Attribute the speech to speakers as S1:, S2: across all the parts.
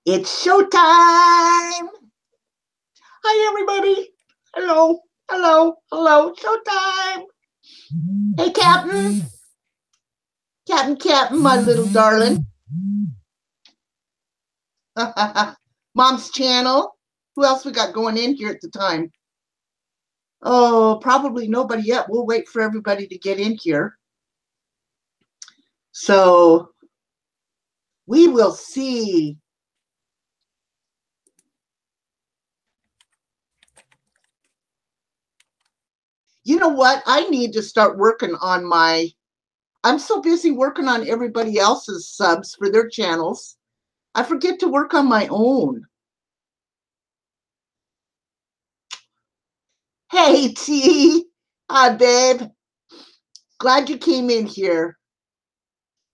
S1: It's showtime. Hi, everybody. Hello, hello, hello. Showtime. Hey, Captain. Captain, my little darling. Mom's channel. Who else we got going in here at the time? Oh, probably nobody yet. We'll wait for everybody to get in here. So we will see. You know what? I need to start working on I'm so busy working on everybody else's subs for their channels. I forget to work on my own. Hey, T. Hi, babe. Glad you came in here.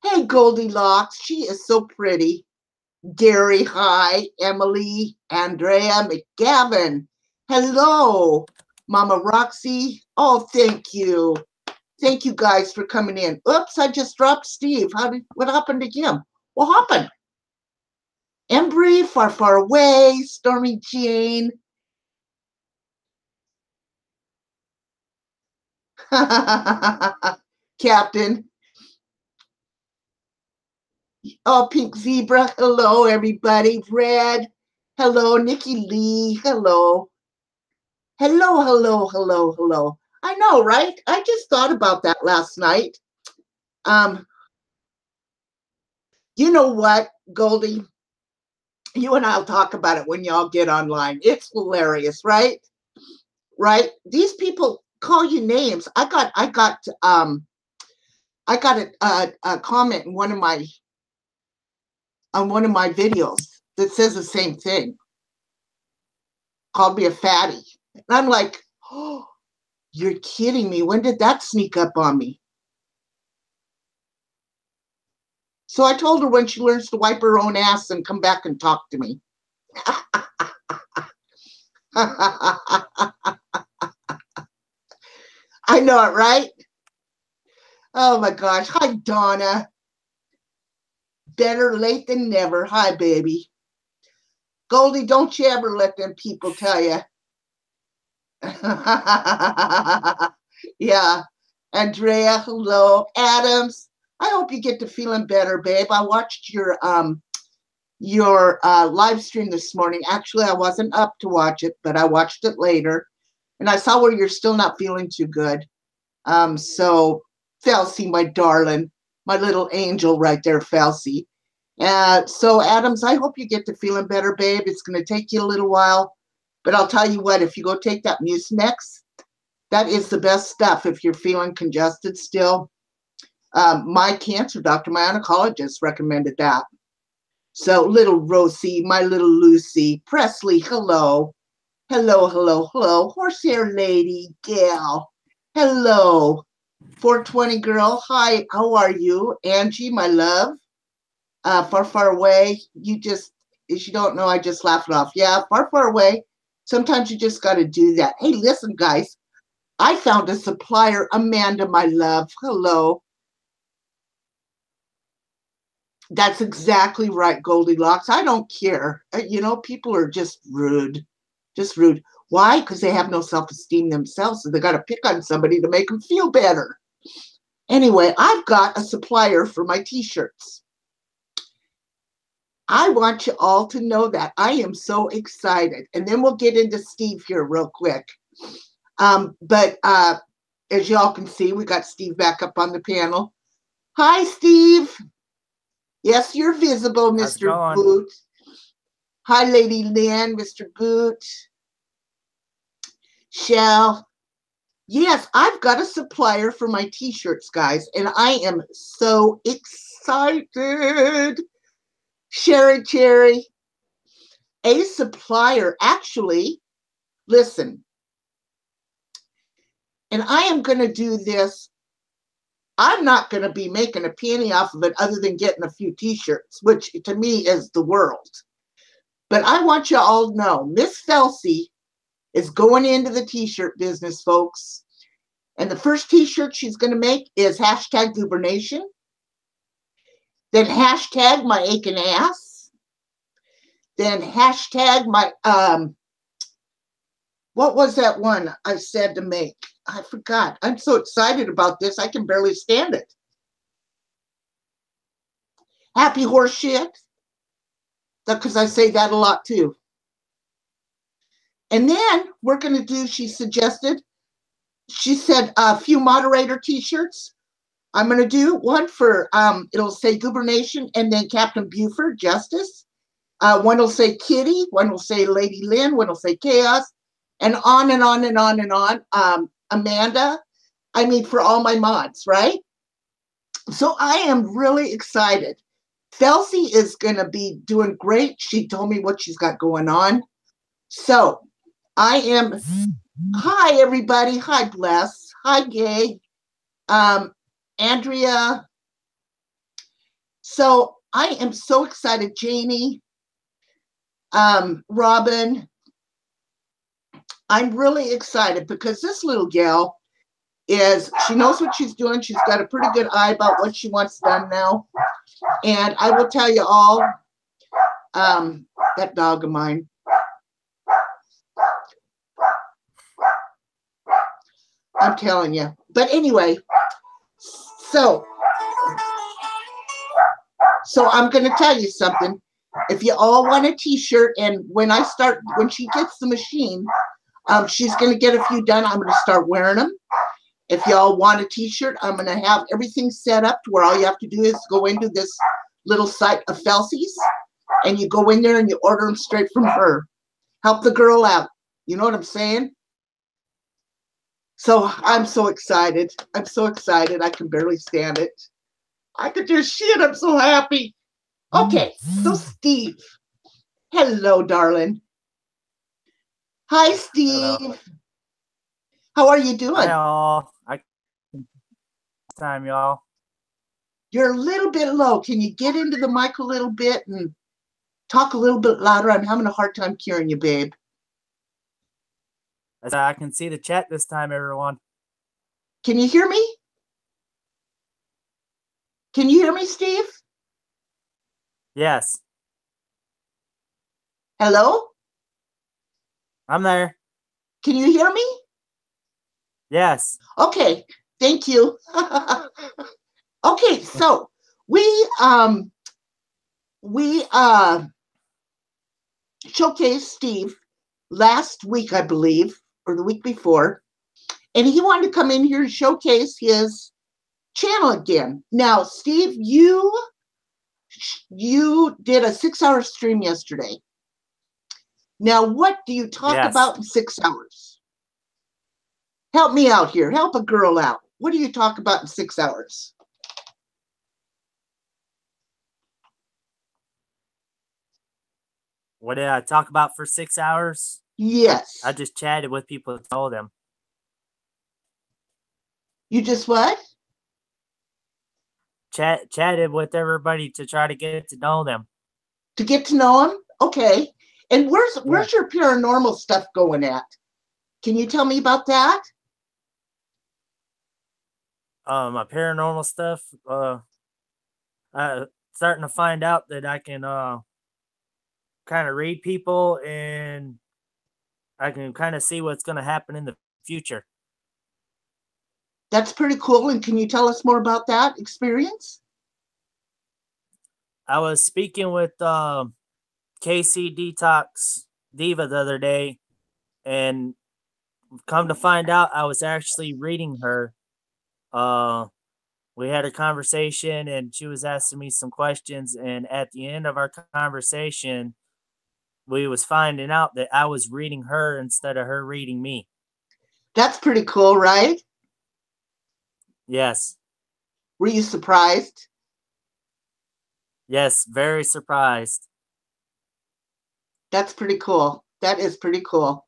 S1: Hey, Goldilocks. She is so pretty. Gary, hi. Emily, Andrea, McGavin. Hello. Mama Roxy. Oh, thank you. Thank you guys for coming in. Oops, I just dropped Steve. What happened to him? What happened? Embry, far away. Stormy Jane. Captain. Oh, Pink Zebra. Hello, everybody. Red. Hello, Nikki Lee. Hello. Hello. I know, right? I just thought about that last night. You know what, Goldie? You and I'll talk about it when y'all get online. It's hilarious, right? Right? These people call you names. I got a comment in one of my videos that says the same thing. Called me a fatty. And I'm like, oh, you're kidding me. When did that sneak up on me? So I told her when she learns to wipe her own ass and come back and talk to me. I know it, right? Oh my gosh. Hi, Donna. Better late than never. Hi, baby. Goldie, don't you ever let them people tell you. Yeah. Andrea, hello. Adams, I hope you get to feeling better, babe. I watched your live stream this morning. Actually, I wasn't up to watch it, but I watched it later. And I saw where you're still not feeling too good. So, Felsie, my darling, my little angel right there, Felsie. So, Adams, I hope you get to feeling better, babe. It's going to take you a little while. But I'll tell you what, if you go take that Mucinex, that is the best stuff if you're feeling congested still. My cancer doctor, my oncologist, recommended that. So, little Rosie, my little Lucy, Presley, hello. Hello. Horsehair lady, gal. Hello. 420 girl, hi, how are you? Angie, my love. Far away. You don't know, I just laughed it off. Yeah, far away. Sometimes you just got to do that. Hey, listen, guys. I found a supplier, Amanda, my love. Hello. That's exactly right, Goldilocks. I don't care. People are just rude. Just rude. Why? Because they have no self-esteem themselves, so they got to pick on somebody to make them feel better. Anyway, I've got a supplier for my t-shirts. I want you all to know that. I am so excited. And then we'll get into Steve here real quick. But as y'all can see, we got Steve back up on the panel. Hi, Steve. Yes, you're visible, Mr. Boot. Hi, Lady Lynn, Mr. Boot. Shell. Yes, I've got a supplier for my t-shirts, guys, and I am so excited. Sherry Cherry. A supplier, actually, listen, and I am going to do this. I'm not going to be making a penny off of it other than getting a few t-shirts, which to me is the world. But I want you all to know, Miss Felsie is going into the t-shirt business, folks. And the first t-shirt she's going to make is hashtag Goobernation. Then hashtag my aching ass. Then hashtag my, what was that one I said to make? I forgot. I'm so excited about this. I can barely stand it. Happy horse shit. Because I say that a lot too. And then we're going to do, she said, a few moderator t-shirts. I'm going to do one for, it'll say Gubernation and then Captain Buford, Justice. One will say Kitty, one will say Lady Lynn, one will say Chaos, and on and on and on and on. Amanda, I mean, for all my mods, right? So I am really excited. Felsie is going to be doing great. She told me what she's got going on. So I am, hi, everybody. Hi, Bless. Hi, Gay. Andrea. So I am so excited. Janie, Robin. I'm really excited because this little gal she knows what she's doing. She's got a pretty good eye about what she wants done now. And I will tell you all, that dog of mine. I'm telling you. But anyway, so I'm going to tell you something. If you all want a t-shirt, and when she gets the machine, she's going to get a few done. I'm going to start wearing them. If y'all want a t-shirt, I'm going to have everything set up to where all you have to do is go into this little site of Felsie's, and you go in there and you order them straight from her. Help the girl out. You know what I'm saying? So I'm so excited. I'm so excited. I can barely stand it. I could do shit. I'm so happy. Okay, so Steve. Hello, darling. Hi, Steve.
S2: Hello.
S1: How are you doing?
S2: Hi, all. Time, y'all.
S1: You're a little bit low. Can you get into the mic a little bit and talk a little bit louder? I'm having a hard time hearing you, babe.
S2: I can see the chat this time, everyone.
S1: Can you hear me? Can you hear me, Steve?
S2: Yes.
S1: Hello?
S2: I'm there.
S1: Can you hear me?
S2: Yes.
S1: Okay, thank you. Okay, so we showcased Steve last week, I believe, or the week before, and he wanted to come in here and showcase his channel again. Now, Steve, you did a 6-hour stream yesterday. Now, what do you talk about in 6 hours? Help me out here. Help a girl out. What do you talk about in 6 hours?
S2: What did I talk about for 6 hours?
S1: Yes.
S2: I just chatted with people and told them.
S1: You just what?
S2: Chatted with everybody to try to get to know them.
S1: To get to know them? Okay. And where's your paranormal stuff going at? Can you tell me about that?
S2: My paranormal stuff. Starting to find out that I can kind of read people, and I can kind of see what's going to happen in the future.
S1: That's pretty cool. And can you tell us more about that experience?
S2: I was speaking with KC Detox Diva the other day, and come to find out, I was actually reading her. We had a conversation, and she was asking me some questions, and at the end of our conversation, we was finding out that I was reading her instead of her reading me.
S1: That's pretty cool, right?
S2: Yes.
S1: Were you surprised?
S2: Yes, very surprised.
S1: That's pretty cool. That is pretty cool.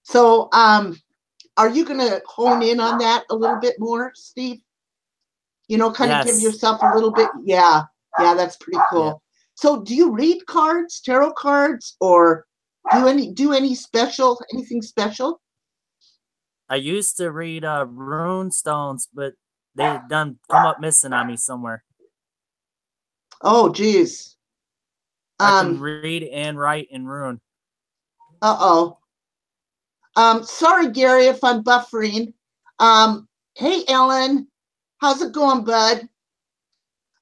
S1: So, are you going to hone in on that a little bit more, Steve? You know, kind of give yourself a little bit. Yeah, that's pretty cool. Yeah. So, do you read cards, tarot cards, or do anything special?
S2: I used to read rune stones, but they done come up missing on me somewhere.
S1: Oh, geez.
S2: I can
S1: Um,
S2: read and write in rune.
S1: uh-oh. Sorry, Gary, if I'm buffering. Hey, Ellen, how's it going, bud?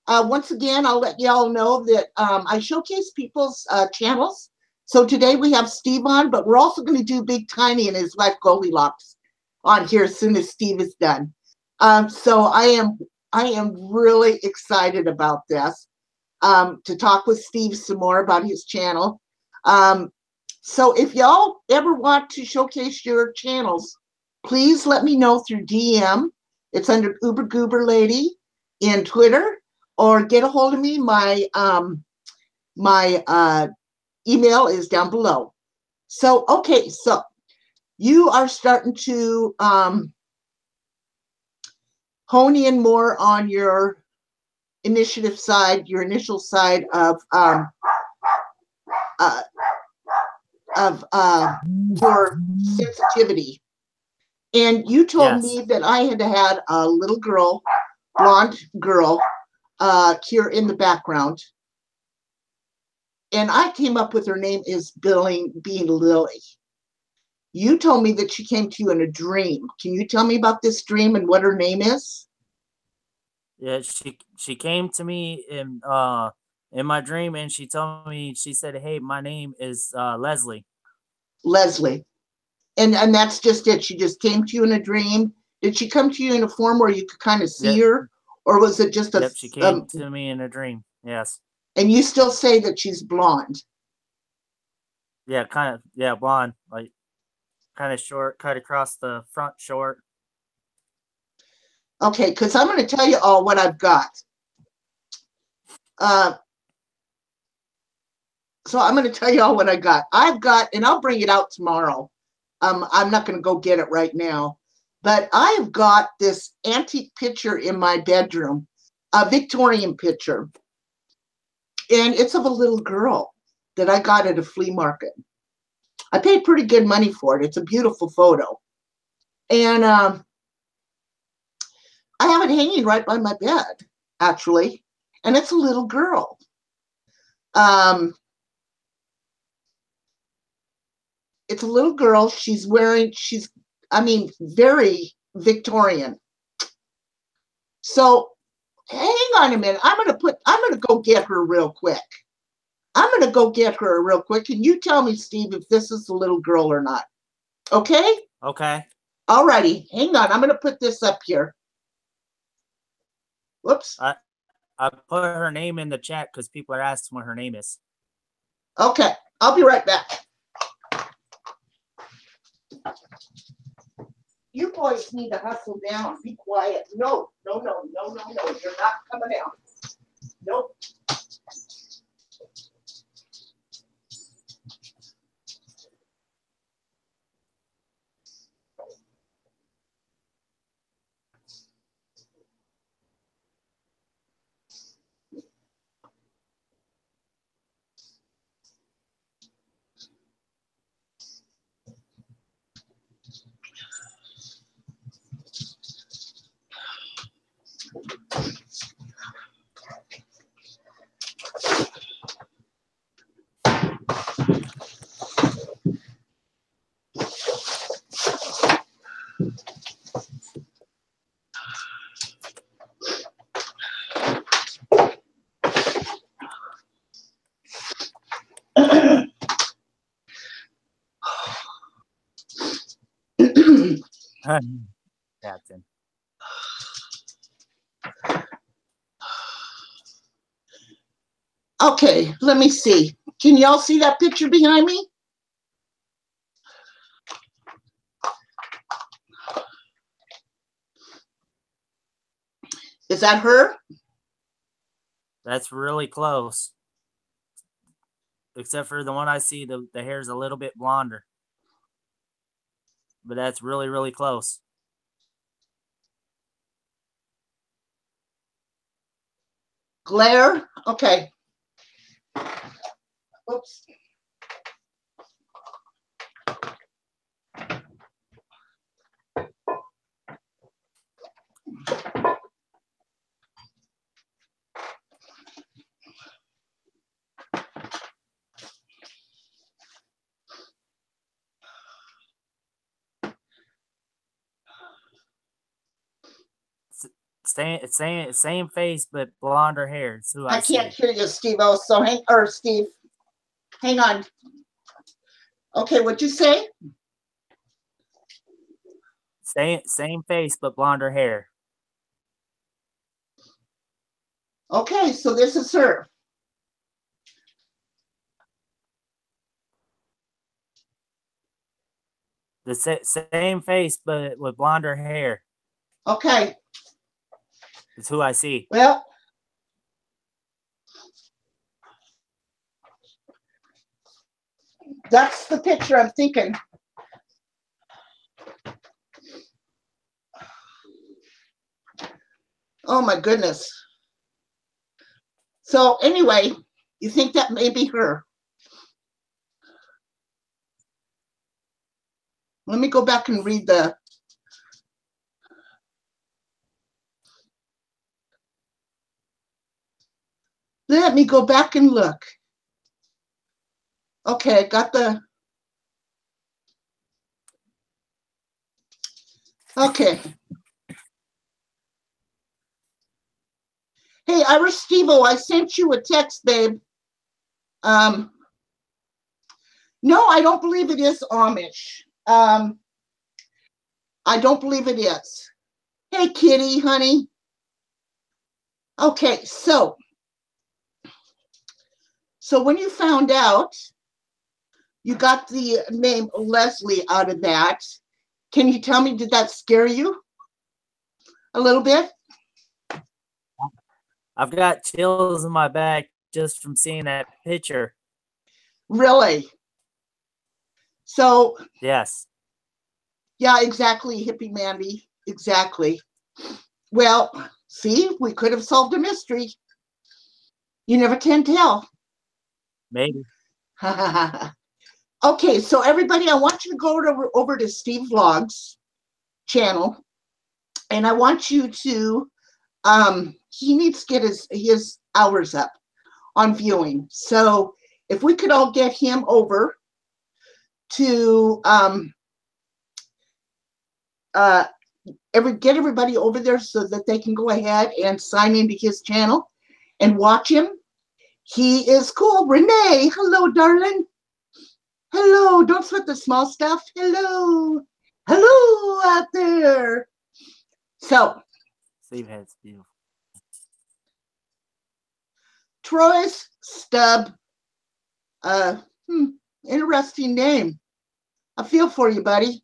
S1: Once again, I'll let y'all know that I showcase people's channels. So today we have Steve on, but we're also going to do Big Tiny and his wife Goldilocks on here as soon as Steve is done. So I am really excited about this, to talk with Steve some more about his channel. So if y'all ever want to showcase your channels, please let me know through DM. It's under ubergooberlady in Twitter, or get a hold of me. My email is down below. So okay, so you are starting to hone in more on your initiative side, your initial side of uh, your sensitivity. And you told me that I had a little girl, blonde girl, here in the background. And I came up with her name is being Lily. You told me that she came to you in a dream. Can you tell me about this dream and what her name is?
S2: Yeah, she came to me in my dream, and she told me, she said, "Hey, my name is Leslie."
S1: Leslie. And that's just it. She just came to you in a dream. Did she come to you in a form where you could kind of see
S2: Yep.
S1: her, or was it just a?
S2: Yep, she came to me in a dream. Yes.
S1: And you still say that she's blonde?
S2: Yeah, kind of. Yeah, blonde, like kind of short, cut across the front, short.
S1: Okay, because I'm going to tell you all what I've got. So I'm going to tell you all what I got. I've got, and I'll bring it out tomorrow. I'm not going to go get it right now, but I've got this antique picture in my bedroom, a Victorian picture, and it's of a little girl that I got at a flea market. I paid pretty good money for it. It's a beautiful photo, and I have it hanging right by my bed, actually, and it's a little girl. It's a little girl. I mean, very Victorian. So hang on a minute. I'm gonna go get her real quick. I'm gonna go get her real quick. Can you tell me, Steve, if this is the little girl or not? Okay?
S2: Okay.
S1: Alrighty, hang on. I'm gonna put this up here. Whoops.
S2: I put her name in the chat because people are asking what her name is.
S1: Okay, I'll be right back. You boys need to hustle down. Be quiet. No. You're not coming out. Nope.
S2: Captain.
S1: Okay, let me see. Can y'all see that picture behind me? Is that her?
S2: That's really close. Except for the one I see, the hair's a little bit blonder. But that's really, really close.
S1: Glare? Okay. Oops.
S2: Same face, but blonder hair. That's who I see.
S1: can't hear you, Steve. So Steve, hang on. Okay, what'd you say?
S2: Same face, but blonder hair.
S1: Okay, so this is her.
S2: The same face, but with blonder hair.
S1: Okay.
S2: That's who I see.
S1: Well, that's the picture I'm thinking. Oh my goodness. So anyway, you think that may be her? Let me go back and read the. Let me go back and look. Okay, I got the. Okay. Hey, Irish Steve-O, I sent you a text, babe. No, I don't believe it is Amish. I don't believe it is. Hey, Kitty, honey. Okay, so when you found out, you got the name Leslie out of that. Can you tell me, did that scare you a little bit?
S2: I've got chills in my back just from seeing that picture.
S1: Really? So.
S2: Yes.
S1: Yeah, exactly, Hippie Mandy. Exactly. Well, see, we could have solved a mystery. You never can tell.
S2: Maybe.
S1: Okay, so everybody, I want you to go over to Steve Vlogs channel, and I want you to, he needs to get his hours up on viewing. So if we could all get him over to get everybody over there so that they can go ahead and sign into his channel and watch him. He is cool. Renee, hello, darling. Hello, don't sweat the small stuff. Hello. Hello out there. So,
S2: Steve has beautiful.
S1: Troy's Stub. Interesting name. I feel for you, buddy.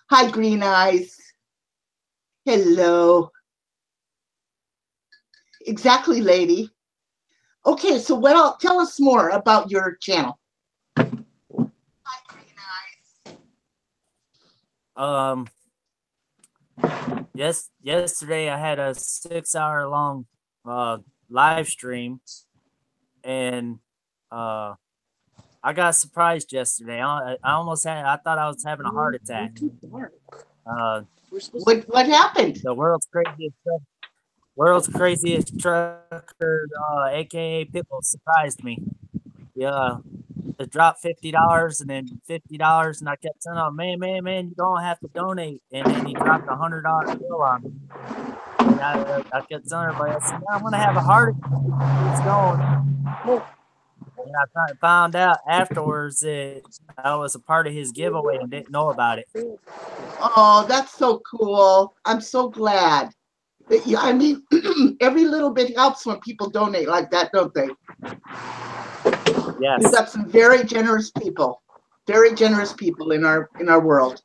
S1: Hi, Green Eyes. Hello. Exactly, lady. Okay, so tell us more about your channel. Hi, Green
S2: Eyes. Yesterday I had a 6-hour long live stream, and I got surprised yesterday. I thought I was having a heart attack.
S1: What happened?
S2: The world's craziest trucker, aka Pitbull, surprised me. Yeah, it dropped $50 and then $50, and I kept telling him, man, you don't have to donate. And then he dropped $100 bill on me. And I kept telling everybody, I said, I'm gonna have a heart attack. It's going. And I found out afterwards that I was a part of his giveaway and didn't know about it.
S1: Oh, that's so cool. I'm so glad. I mean, every little bit helps when people donate like that, don't they?
S2: Yes.
S1: We've got some very generous people in our world.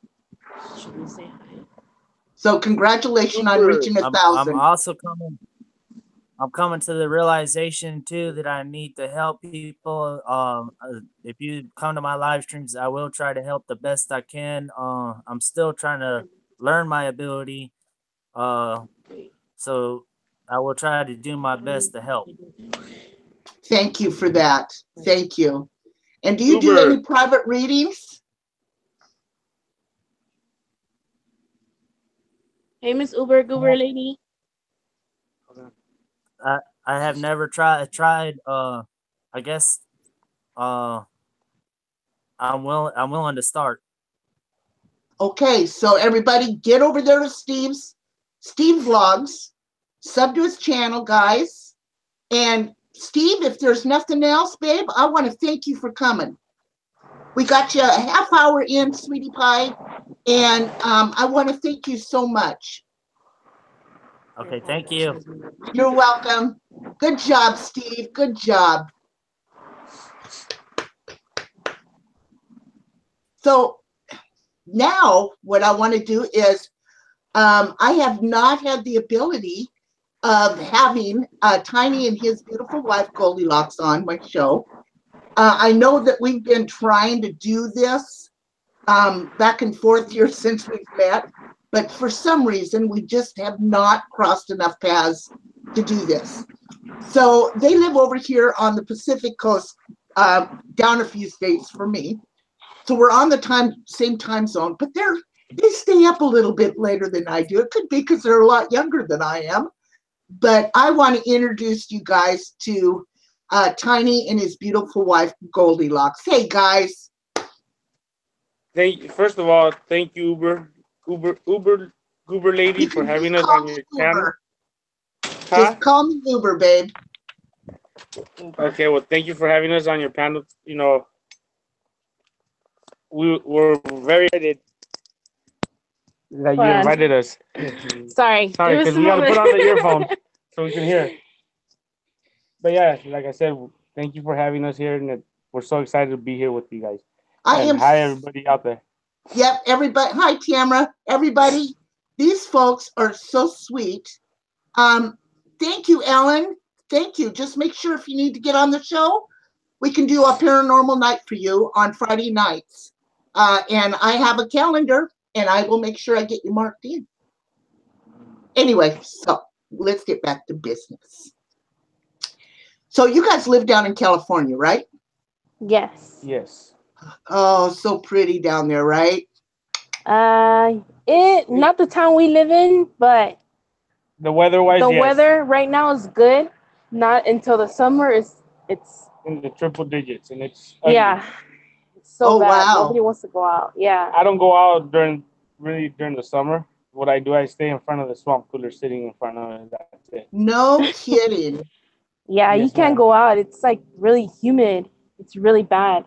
S1: So congratulations on reaching 1,000.
S2: I'm coming to the realization too that I need to help people. If you come to my live streams, I will try to help the best I can. I'm still trying to learn my ability. So I will try to do my best to help.
S1: Thank you for that. Thank you. And do you do any private readings?
S3: Hey, Miss ubergooberlady.
S2: I have never tried. I guess. I'm willing to start.
S1: Okay, so everybody get over there to Steve's Steve Vlogs. Sub to his channel, guys. And Steve, if there's nothing else, babe, I want to thank you for coming. We got you a half hour in, sweetie pie, and I want to thank you so much.
S2: Okay, thank you.
S1: You're welcome. Good job, Steve. Good job. So now what I want to do is I have not had the ability of having Tiny and his beautiful wife Goldilocks on my show. I know that we've been trying to do this back and forth here since we've met, but for some reason we just have not crossed enough paths to do this. So they live over here on the Pacific Coast, down a few states for me. So we're on the same time zone, but they stay up a little bit later than I do. It could be because they're a lot younger than I am. But I want to introduce you guys to Tiny and his beautiful wife, Goldilocks. Hey, guys.
S4: First of all, thank you, ubergooberlady, for having us on your channel.
S1: Just call me Uber, babe.
S4: Okay, well, thank you for having us on your panel. You know, we're very excited that you invited us.
S3: Sorry,
S4: because we got to put on the earphone so we can hear. But yeah, like I said, thank you for having us here, and we're so excited to be here with you guys. Hi, everybody out there.
S1: Yep, everybody. Hi, Tamara. Everybody, these folks are so sweet. Thank you, Ellen. Thank you. Just make sure if you need to get on the show, we can do a paranormal night for you on Friday nights. And I have a calendar, and I will make sure I get you marked in. Anyway, so let's get back to business. So you guys live down in California, right?
S3: Yes.
S4: Yes.
S1: Oh, so pretty down there, right?
S3: Not the town we live in, but
S4: the weather-wise,
S3: the
S4: yes.
S3: weather right now is good. Not until the summer. It's
S4: in the triple digits, and it's ugly.
S3: Yeah. It's so bad.
S1: Wow.
S3: Nobody wants to go out. Yeah.
S4: I don't go out during the summer. What I do, I stay in front of the swamp cooler, sitting in front of it. That's it.
S1: No kidding.
S3: Yeah,
S4: Yes,
S3: you can't go out. It's like really humid. It's really bad.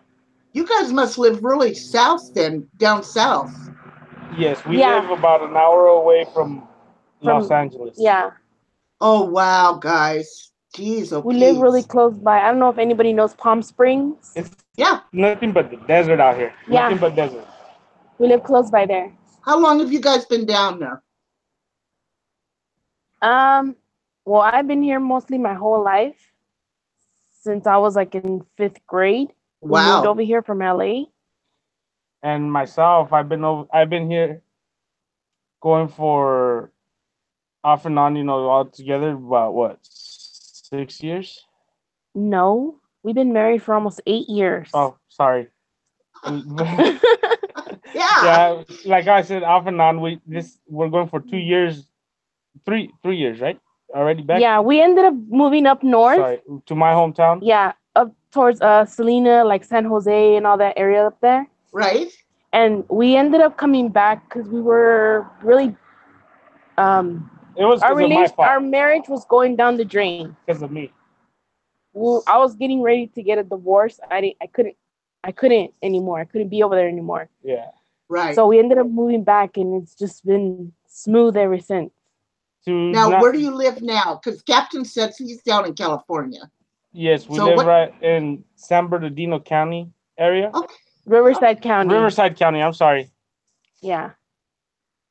S1: You guys must live really south then, down south.
S4: Yes, we live about an hour away from Los Angeles.
S3: Yeah.
S1: Oh, wow, guys. Jeez, okay.
S3: We live really close by. I don't know if anybody knows Palm Springs.
S4: It's nothing but the desert out here.
S3: Yeah.
S4: Nothing but desert.
S3: We live close by there.
S1: How long have you guys been down there?
S3: Well, I've been here mostly my whole life. Since I was like in 5th grade. We moved over here from LA.
S4: And myself, I've been here going for off and on, all together about what, 6 years?
S3: No, we've been married for almost 8 years.
S4: Oh, sorry. Yeah, like I said, off and on. We're going for 2 years, 3 years, right? Already back.
S3: Yeah, we ended up moving up north.
S4: Sorry, to my hometown.
S3: Yeah, up towards Salina, like San Jose and all that area up there.
S1: Right.
S3: And we ended up coming back because we were really.
S4: It was my fault.
S3: Our marriage was going down the drain
S4: because of me.
S3: I was getting ready to get a divorce. I couldn't anymore. I couldn't be over there anymore.
S4: Yeah.
S1: Right.
S3: So we ended up moving back, and it's just been smooth ever since.
S1: Now, where do you live now? Because Captain says he's down in California.
S4: Yes, we live right in San Bernardino County area.
S1: Okay.
S3: Riverside County.
S4: Riverside County. I'm sorry.
S3: Yeah.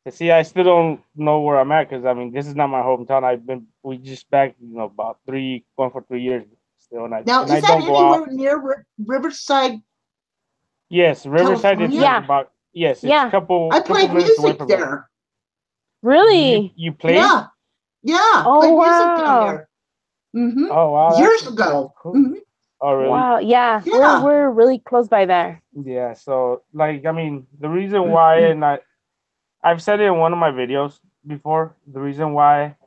S4: See, I still don't know where I'm at because this is not my hometown. We just back, about going for 3 years still.
S1: Now, is that anywhere near Riverside?
S4: Yes, Riverside is about. Yes, it's a couple.
S1: I played music there.
S3: Really?
S4: You played?
S1: Yeah.
S3: Oh,
S1: played
S3: wow.
S1: music down there. Mm-hmm.
S4: Oh wow!
S1: Years ago.
S4: Cool.
S1: Mm-hmm.
S4: Oh really?
S3: Wow! Yeah. We're really close by there.
S4: Yeah. So the reason why, and I've said it in one of my videos before. The reason why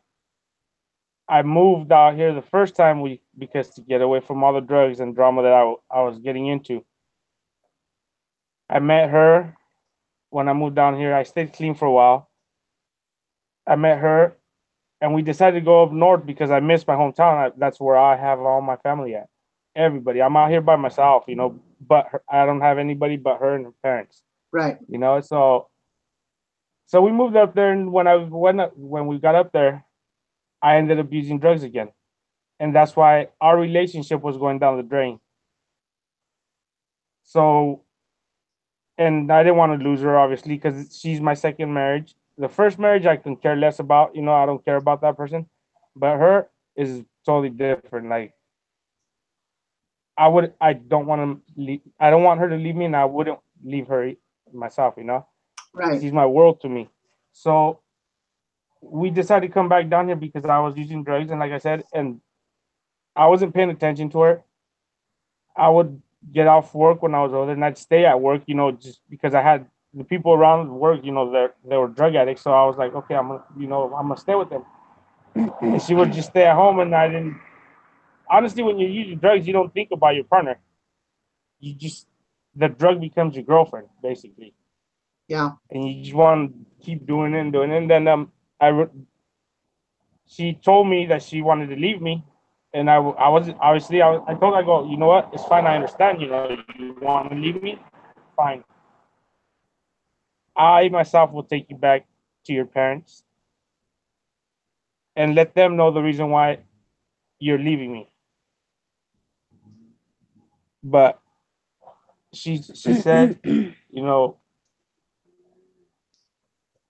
S4: I moved out here the first time because to get away from all the drugs and drama that I was getting into. I met her when I moved down here. I stayed clean for a while. I met her, and we decided to go up north because I miss my hometown. That's where I have all my family at. Everybody. I'm out here by myself, but I don't have anybody but her and her parents.
S1: Right.
S4: So we moved up there, and when we got up there, I ended up using drugs again, and that's why our relationship was going down the drain. So, and I didn't want to lose her, obviously, because she's my second marriage. The first marriage I can care less about. I don't care about that person, but her is totally different. Like, I don't want to leave. I don't want her to leave me, and I wouldn't leave her myself.
S1: Right.
S4: She's my world to me. So we decided to come back down here because I was using drugs, and like I said, and I wasn't paying attention to her. I would get off work when I was older, and I'd stay at work, just because I had the people around work, they were drug addicts. So I was like, okay, I'm gonna stay with them. And she would just stay at home, and I didn't. Honestly, when you're using drugs, you don't think about your partner. You just the drug becomes your girlfriend, basically.
S1: Yeah.
S4: And you just want to keep doing it and doing it. And then she told me that she wanted to leave me, and I was obviously I told her, I go, you know what, it's fine, I understand, you want to leave me, fine. I myself will take you back to your parents and let them know the reason why you're leaving me. But she said,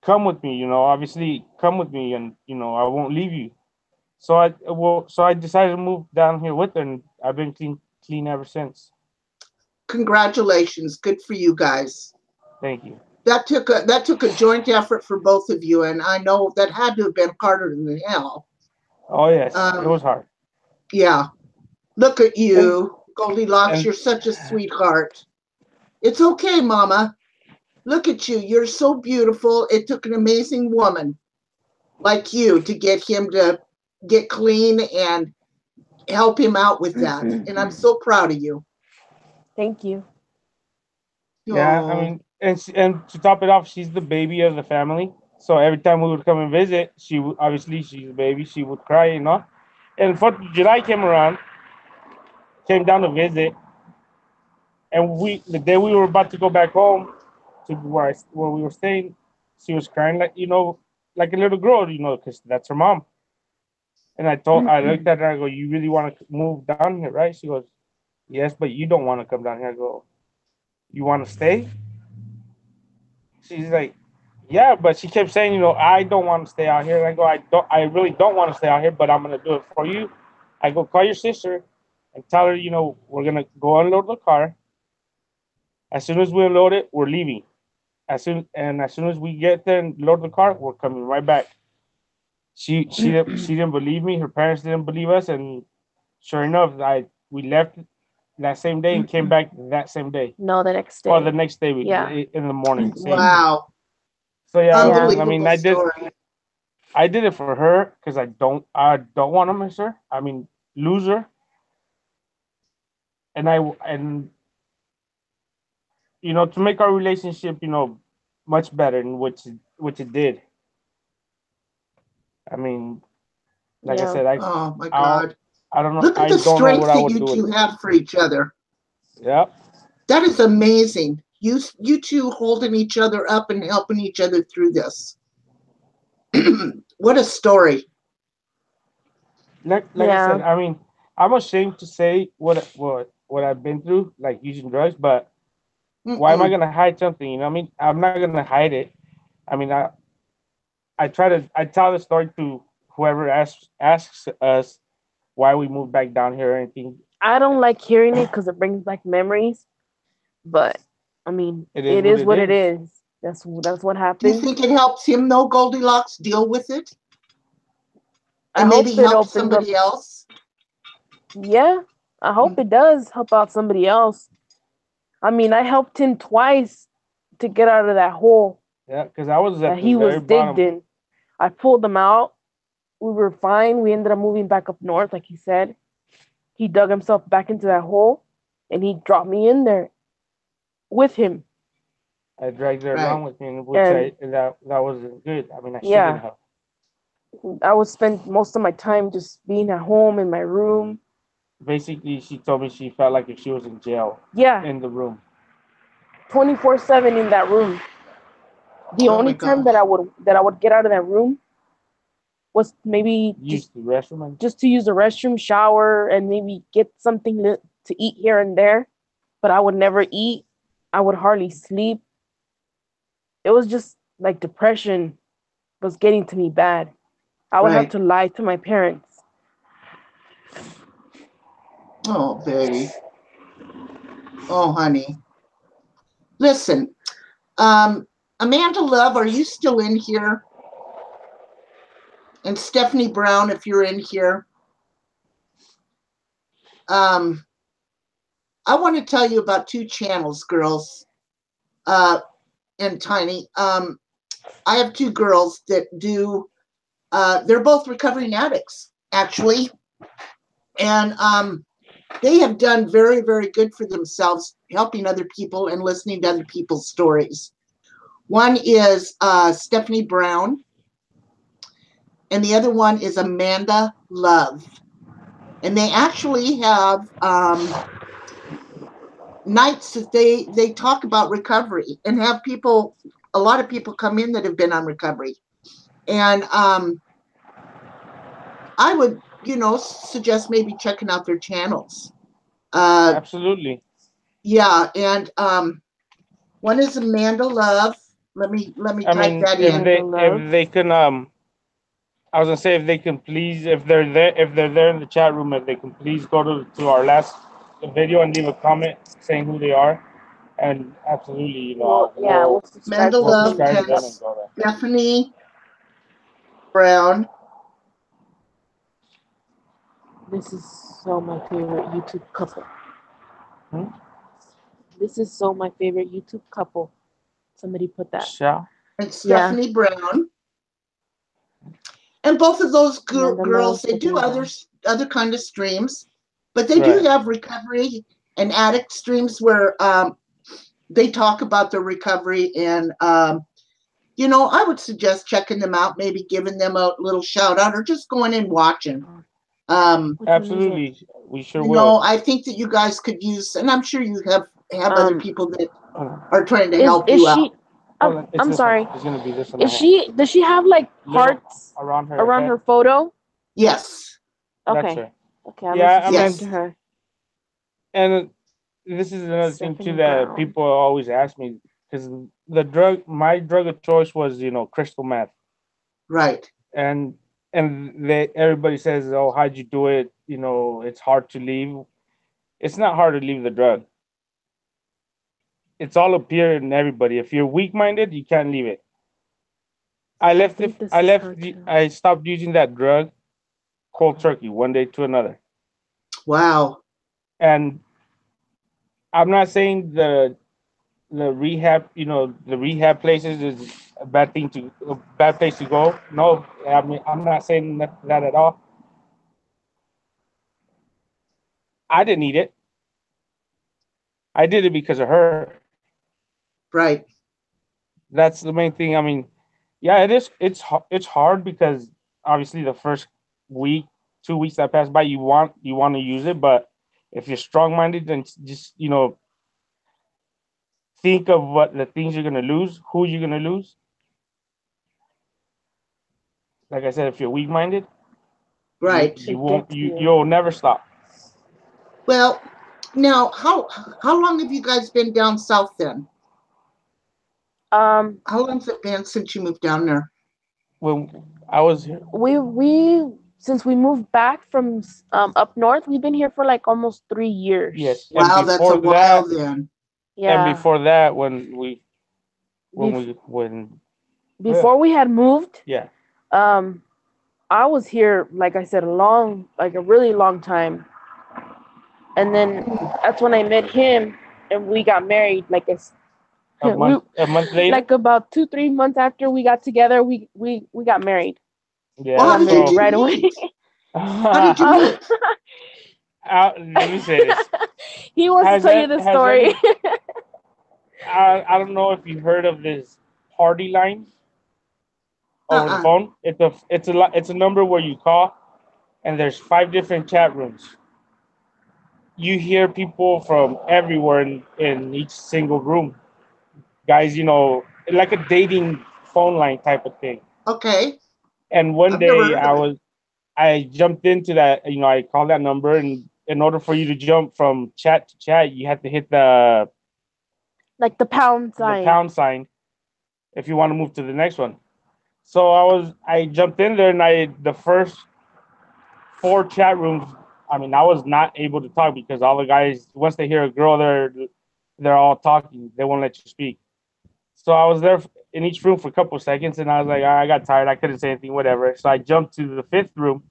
S4: come with me, obviously come with me, and I won't leave you. So I decided to move down here with her, and I've been clean ever since.
S1: Congratulations. Good for you guys.
S4: Thank you.
S1: That took a joint effort for both of you, and I know that had to have been harder than hell.
S4: Oh yes, it was hard.
S1: Yeah. Look at you, Goldilocks. You're such a sweetheart. It's okay, Mama. Look at you. You're so beautiful. It took an amazing woman like you to get him to get clean and help him out with that. And I'm so proud of you.
S3: Thank you.
S4: Yeah, I mean, and to top it off, she's the baby of the family. So every time we would come and visit, obviously she's a baby. She would cry. And 4th of July came down to visit, and the day we were about to go back home to where we were staying, she was crying like a little girl, because that's her mom. And I looked at her, I go, you really want to move down here, right? She goes, yes, but you don't want to come down here. I go, you want to stay? She's like, yeah, but she kept saying, I don't want to stay out here. And I go, I really don't want to stay out here, but I'm gonna do it for you. I go, call your sister and tell her, we're gonna go unload the car. As soon as we unload it, we're leaving. As soon as we get there and load the car, we're coming right back. She didn't believe me. Her parents didn't believe us, and sure enough, we left that same day and came back that same day.
S3: No, the next day.
S4: Or the next day, in the morning.
S1: Wow.
S4: So yeah,
S1: unbelievable
S4: I mean, I did it for her because I don't want to miss her. I mean, lose her. And to make our relationship, much better, and which it did. I mean, like I said,
S1: oh my God.
S4: I don't know.
S1: Look at the strength that you two have for each other.
S4: Yep.
S1: That is amazing. You two holding each other up and helping each other through this. What a story.
S4: Like I said, I mean, I'm ashamed to say what I've been through, like using drugs, but why am I gonna hide something? I mean, I'm not gonna hide it. I mean, I tell the story to whoever asks us why we moved back down here or anything.
S3: I don't like hearing it because it brings back memories, but I mean, it is what it is. That's what happens.
S1: Do you think it helps him, though, Goldilocks, deal with it? And
S3: I
S1: maybe help somebody else?
S3: Yeah, I hope it does help out somebody else. I mean, I helped him twice to get out of that hole.
S4: Yeah, because I was at
S3: he was digged in. I pulled him out. We were fine. We ended up moving back up north, like he said. He dug himself back into that hole, and he dropped me in there with him.
S4: I dragged her along with me, that wasn't good. I mean, I shouldn't have.
S3: I would spend most of my time just being at home in my room.
S4: Basically, she told me she felt like if she was in jail
S3: Yeah,
S4: in the room.
S3: 24/7 in that room. The
S1: Oh
S3: only
S1: my
S3: time
S1: gosh.
S3: that I would get out of that room was maybe
S4: Use the restroom.
S3: just to use the restroom, shower, and maybe get something to eat here and there. But I would never eat. I would hardly sleep. It was just like depression was getting to me bad. I would have
S1: Right.
S3: to lie to my parents.
S1: Oh, baby. Oh, honey. Listen, Amanda Love, are you still in here? And Stephanie Brown, if you're in here. I want to tell you about two channels, girls, and Tiny. I have two girls that do, they're both recovering addicts, actually. And they have done very, very good for themselves, helping other people and listening to other people's stories. One is Stephanie Brown, and the other one is Amanda Love. And they actually have nights that they talk about recovery and have people, a lot of people come in that have been on recovery. And I would, suggest maybe checking out their channels.
S4: Absolutely.
S1: Yeah, and one is Amanda Love. Let me
S4: I
S1: type
S4: mean,
S1: that in.
S4: if they can I was gonna say if they can please, if they're there in the chat room, if they can please go to our last video and leave a comment saying who they are, and absolutely,
S3: Well, yeah, we'll subscribe
S1: Amanda
S3: to
S4: we'll
S3: them.
S1: Love
S4: subscribe to
S1: and
S4: them and go there.
S1: Stephanie Brown.
S3: This is so my favorite YouTube couple.
S4: Hmm?
S3: This is so my favorite YouTube couple. Somebody put that.
S4: Shall?
S1: And Stephanie Brown. And both of those
S3: Amanda Love,
S1: girls, they do
S3: Stephanie
S1: other kind of streams, but they do
S4: Right.
S1: have recovery and addict streams where they talk about their recovery. And I would suggest checking them out, maybe giving them a little shout out, or just going and watching.
S3: Which one is it?
S4: Absolutely, we sure will.
S1: I think that you guys could use, and I'm sure you have other people that
S4: Hold on.
S1: are trying to
S3: Is
S1: help
S3: is
S1: you
S3: she?
S1: out.
S4: Hold on, it's
S3: I'm
S4: this one.
S3: sorry.
S4: It's gonna be this one.
S3: Is she? Does she have like
S4: Little
S3: hearts
S4: around her
S3: around
S4: head?
S3: her photo?
S1: Yes.
S4: That's
S3: Okay.
S4: her.
S3: Okay, I'm
S4: Yeah,
S3: gonna
S4: I
S3: subscribe
S1: mean-
S3: to her.
S4: And this is another thing too
S3: Stephanie
S4: that
S3: Brown.
S4: people always ask me because my drug of choice was crystal meth,
S1: Right.
S4: and everybody says, oh, how'd you do it? It's hard to leave. It's not hard to leave the drug. It's all up here in everybody. If you're weak minded, you can't leave it.
S3: think this is her too.
S4: I stopped using that drug cold turkey one day to another.
S1: Wow.
S4: And I'm not saying the rehab, the rehab places is a bad place to go. No, I mean I'm not saying that at all. I didn't need it. I did it because of her.
S1: Right.
S4: That's the main thing. I mean, yeah, it is. It's hard because obviously the first week, 2 weeks that pass by, you want to use it, but if you're strong minded, then just think of what the things you're gonna lose, who you're gonna lose. Like I said, if you're weak minded,
S1: Right.
S4: you won't you'll never stop.
S1: Well, now how long have you guys been down south then?
S3: Um,
S1: How long's it been since you moved down there?
S4: When I was here,
S3: we since we moved back from up north, we've been here for like almost 3 years.
S4: yes,
S1: Wow,
S4: and
S1: that's a
S4: before
S1: while
S4: that,
S1: then.
S3: Yeah.
S4: and before that, when
S3: Before we had moved,
S4: yeah,
S3: I was here, like I said, a really long time. And then that's when I met him, and we got married. Like
S4: a month later,
S3: like about 2-3 months after we got together, we got married.
S4: yeah.
S1: Well, how did
S3: married
S1: you
S3: right
S1: meet?
S3: away.
S1: How did you meet?
S4: Let me say this.
S3: He wants to tell you the story.
S4: I don't know if you've heard of this party line over the phone. It's a number where you call, and there's 5 different chat rooms. You hear people from everywhere in each single room. Guys, like a dating phone line type of thing.
S1: Okay.
S4: And one
S1: I've never
S4: day
S1: heard of it.
S4: I jumped into that. I called that number, and in order for you to jump from chat to chat, you have to hit
S3: Like the pound
S4: the
S3: sign.
S4: pound sign if you want to move to the next one. So I jumped in there, and the first 4 chat rooms. I mean, I was not able to talk because all the guys, once they hear a girl, they're all talking. They won't let you speak. So I was there in each room for a couple of seconds, and I was like, I got tired. I couldn't say anything, whatever. So I jumped to the 5th room,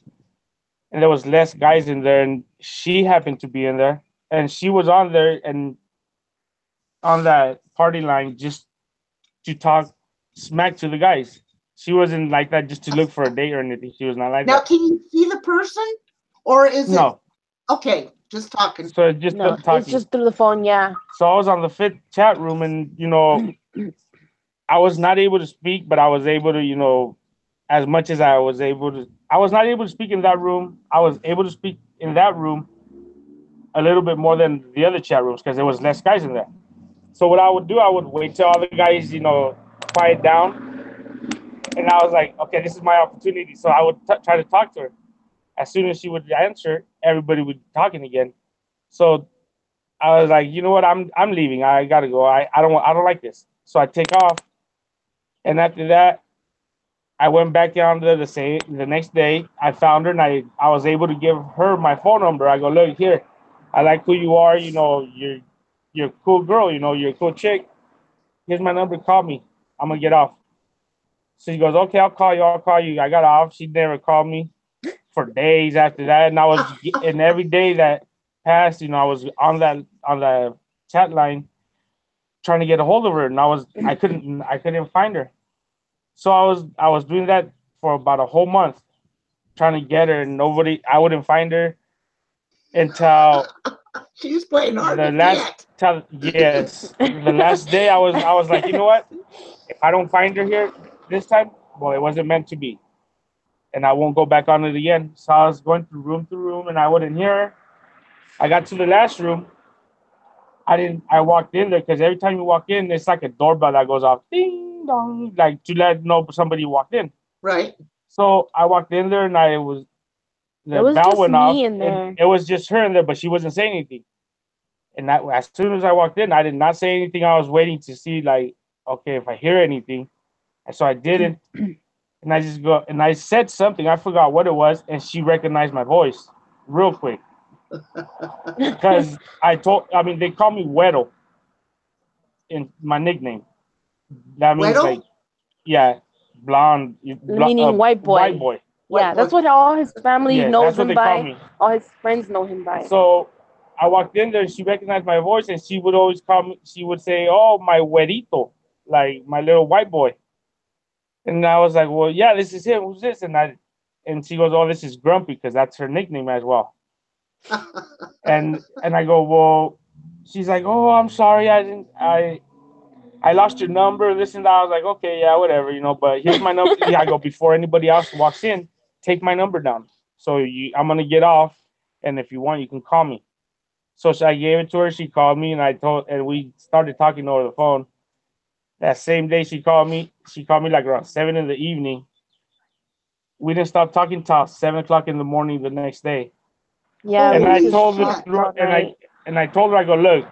S4: and there was less guys in there, and she happened to be in there, and she was on there and on that party line just to talk smack to the guys. She wasn't like that just to look for a date or anything. She was not like
S1: Now,
S4: that.
S1: can you see the person, or is it
S4: No.
S1: okay? Just talking.
S4: So it just
S3: No,
S4: talking.
S3: it's just through the phone. Yeah.
S4: So I was on the 5th chat room, and I was not able to speak, but I was able to, as much as I was able to. I was not able to speak in that room. I was able to speak in that room a little bit more than the other chat rooms because there was less guys in there. So what I would do, I would wait till all the guys, quiet down, and I was like, okay, this is my opportunity. So I would try to talk to her. As soon as she would answer, everybody would be talking again. So I was like, you know what, I'm leaving. I gotta go. I don't like this. So I take off, and after that, I went back down there the next day. I found her, and I was able to give her my phone number. I go, look here, I like who you are. You're a cool girl. You're a cool chick. Here's my number. Call me. I'm gonna get off. So she goes, okay, I'll call you. I'll call you. I got off. She never called me for days after that, and every day that passed, I was on the chat line trying to get a hold of her, and I couldn't find her. So I was doing that for about a whole month, trying to get her, and I wouldn't find her until
S1: She's playing hard
S4: the
S1: to
S4: last
S1: get.
S4: yes, the last day I was like, you know what? If I don't find her here this time, well, it wasn't meant to be, and I won't go back on it again. So I was going through room, and I wouldn't hear her. I got to the last room. I walked in there because every time you walk in, it's like a doorbell that goes off, ding dong, like to let know somebody walked in.
S1: Right.
S4: So I walked in there, and
S3: It was
S4: bell
S3: just
S4: went off.
S3: me in there.
S4: And it was just her in there, but she wasn't saying anything. And as soon as I walked in, I did not say anything. I was waiting to see, like, okay, if I hear anything. And so I didn't. And I just go, and I said something. I forgot what it was, and she recognized my voice real quick. Because they call me Weddle in my nickname. That means
S1: Weddle?
S4: like, yeah, blonde.
S3: Meaning white boy.
S4: White boy.
S3: Yeah, that's what all his family knows
S4: that's what
S3: him
S4: they call
S3: by.
S4: me.
S3: All his friends know him by.
S4: So I walked in there, and she recognized my voice, and she would always call me. She would say, "Oh, my güerito," like my little white boy. And I was like, "Well, yeah, this is him. Who's this?" And she goes, "Oh, this is Grumpy," because that's her nickname as well. and I go, "Well," she's like, "Oh, I'm sorry, I lost your number, this and that." I was like, "Okay, yeah, whatever, but here's my number." Yeah, I go, before anybody else walks in, take my number down. So I'm gonna get off, and if you want, you can call me. So I gave it to her. She called me, and we started talking over the phone. That same day, she called me. She called me like around 7 in the evening. We didn't stop talking till 7 o'clock in the morning the next day.
S3: Yeah,
S4: And
S3: we
S4: I
S3: just
S4: told her,
S3: talked all night.
S4: I told her, I go, look,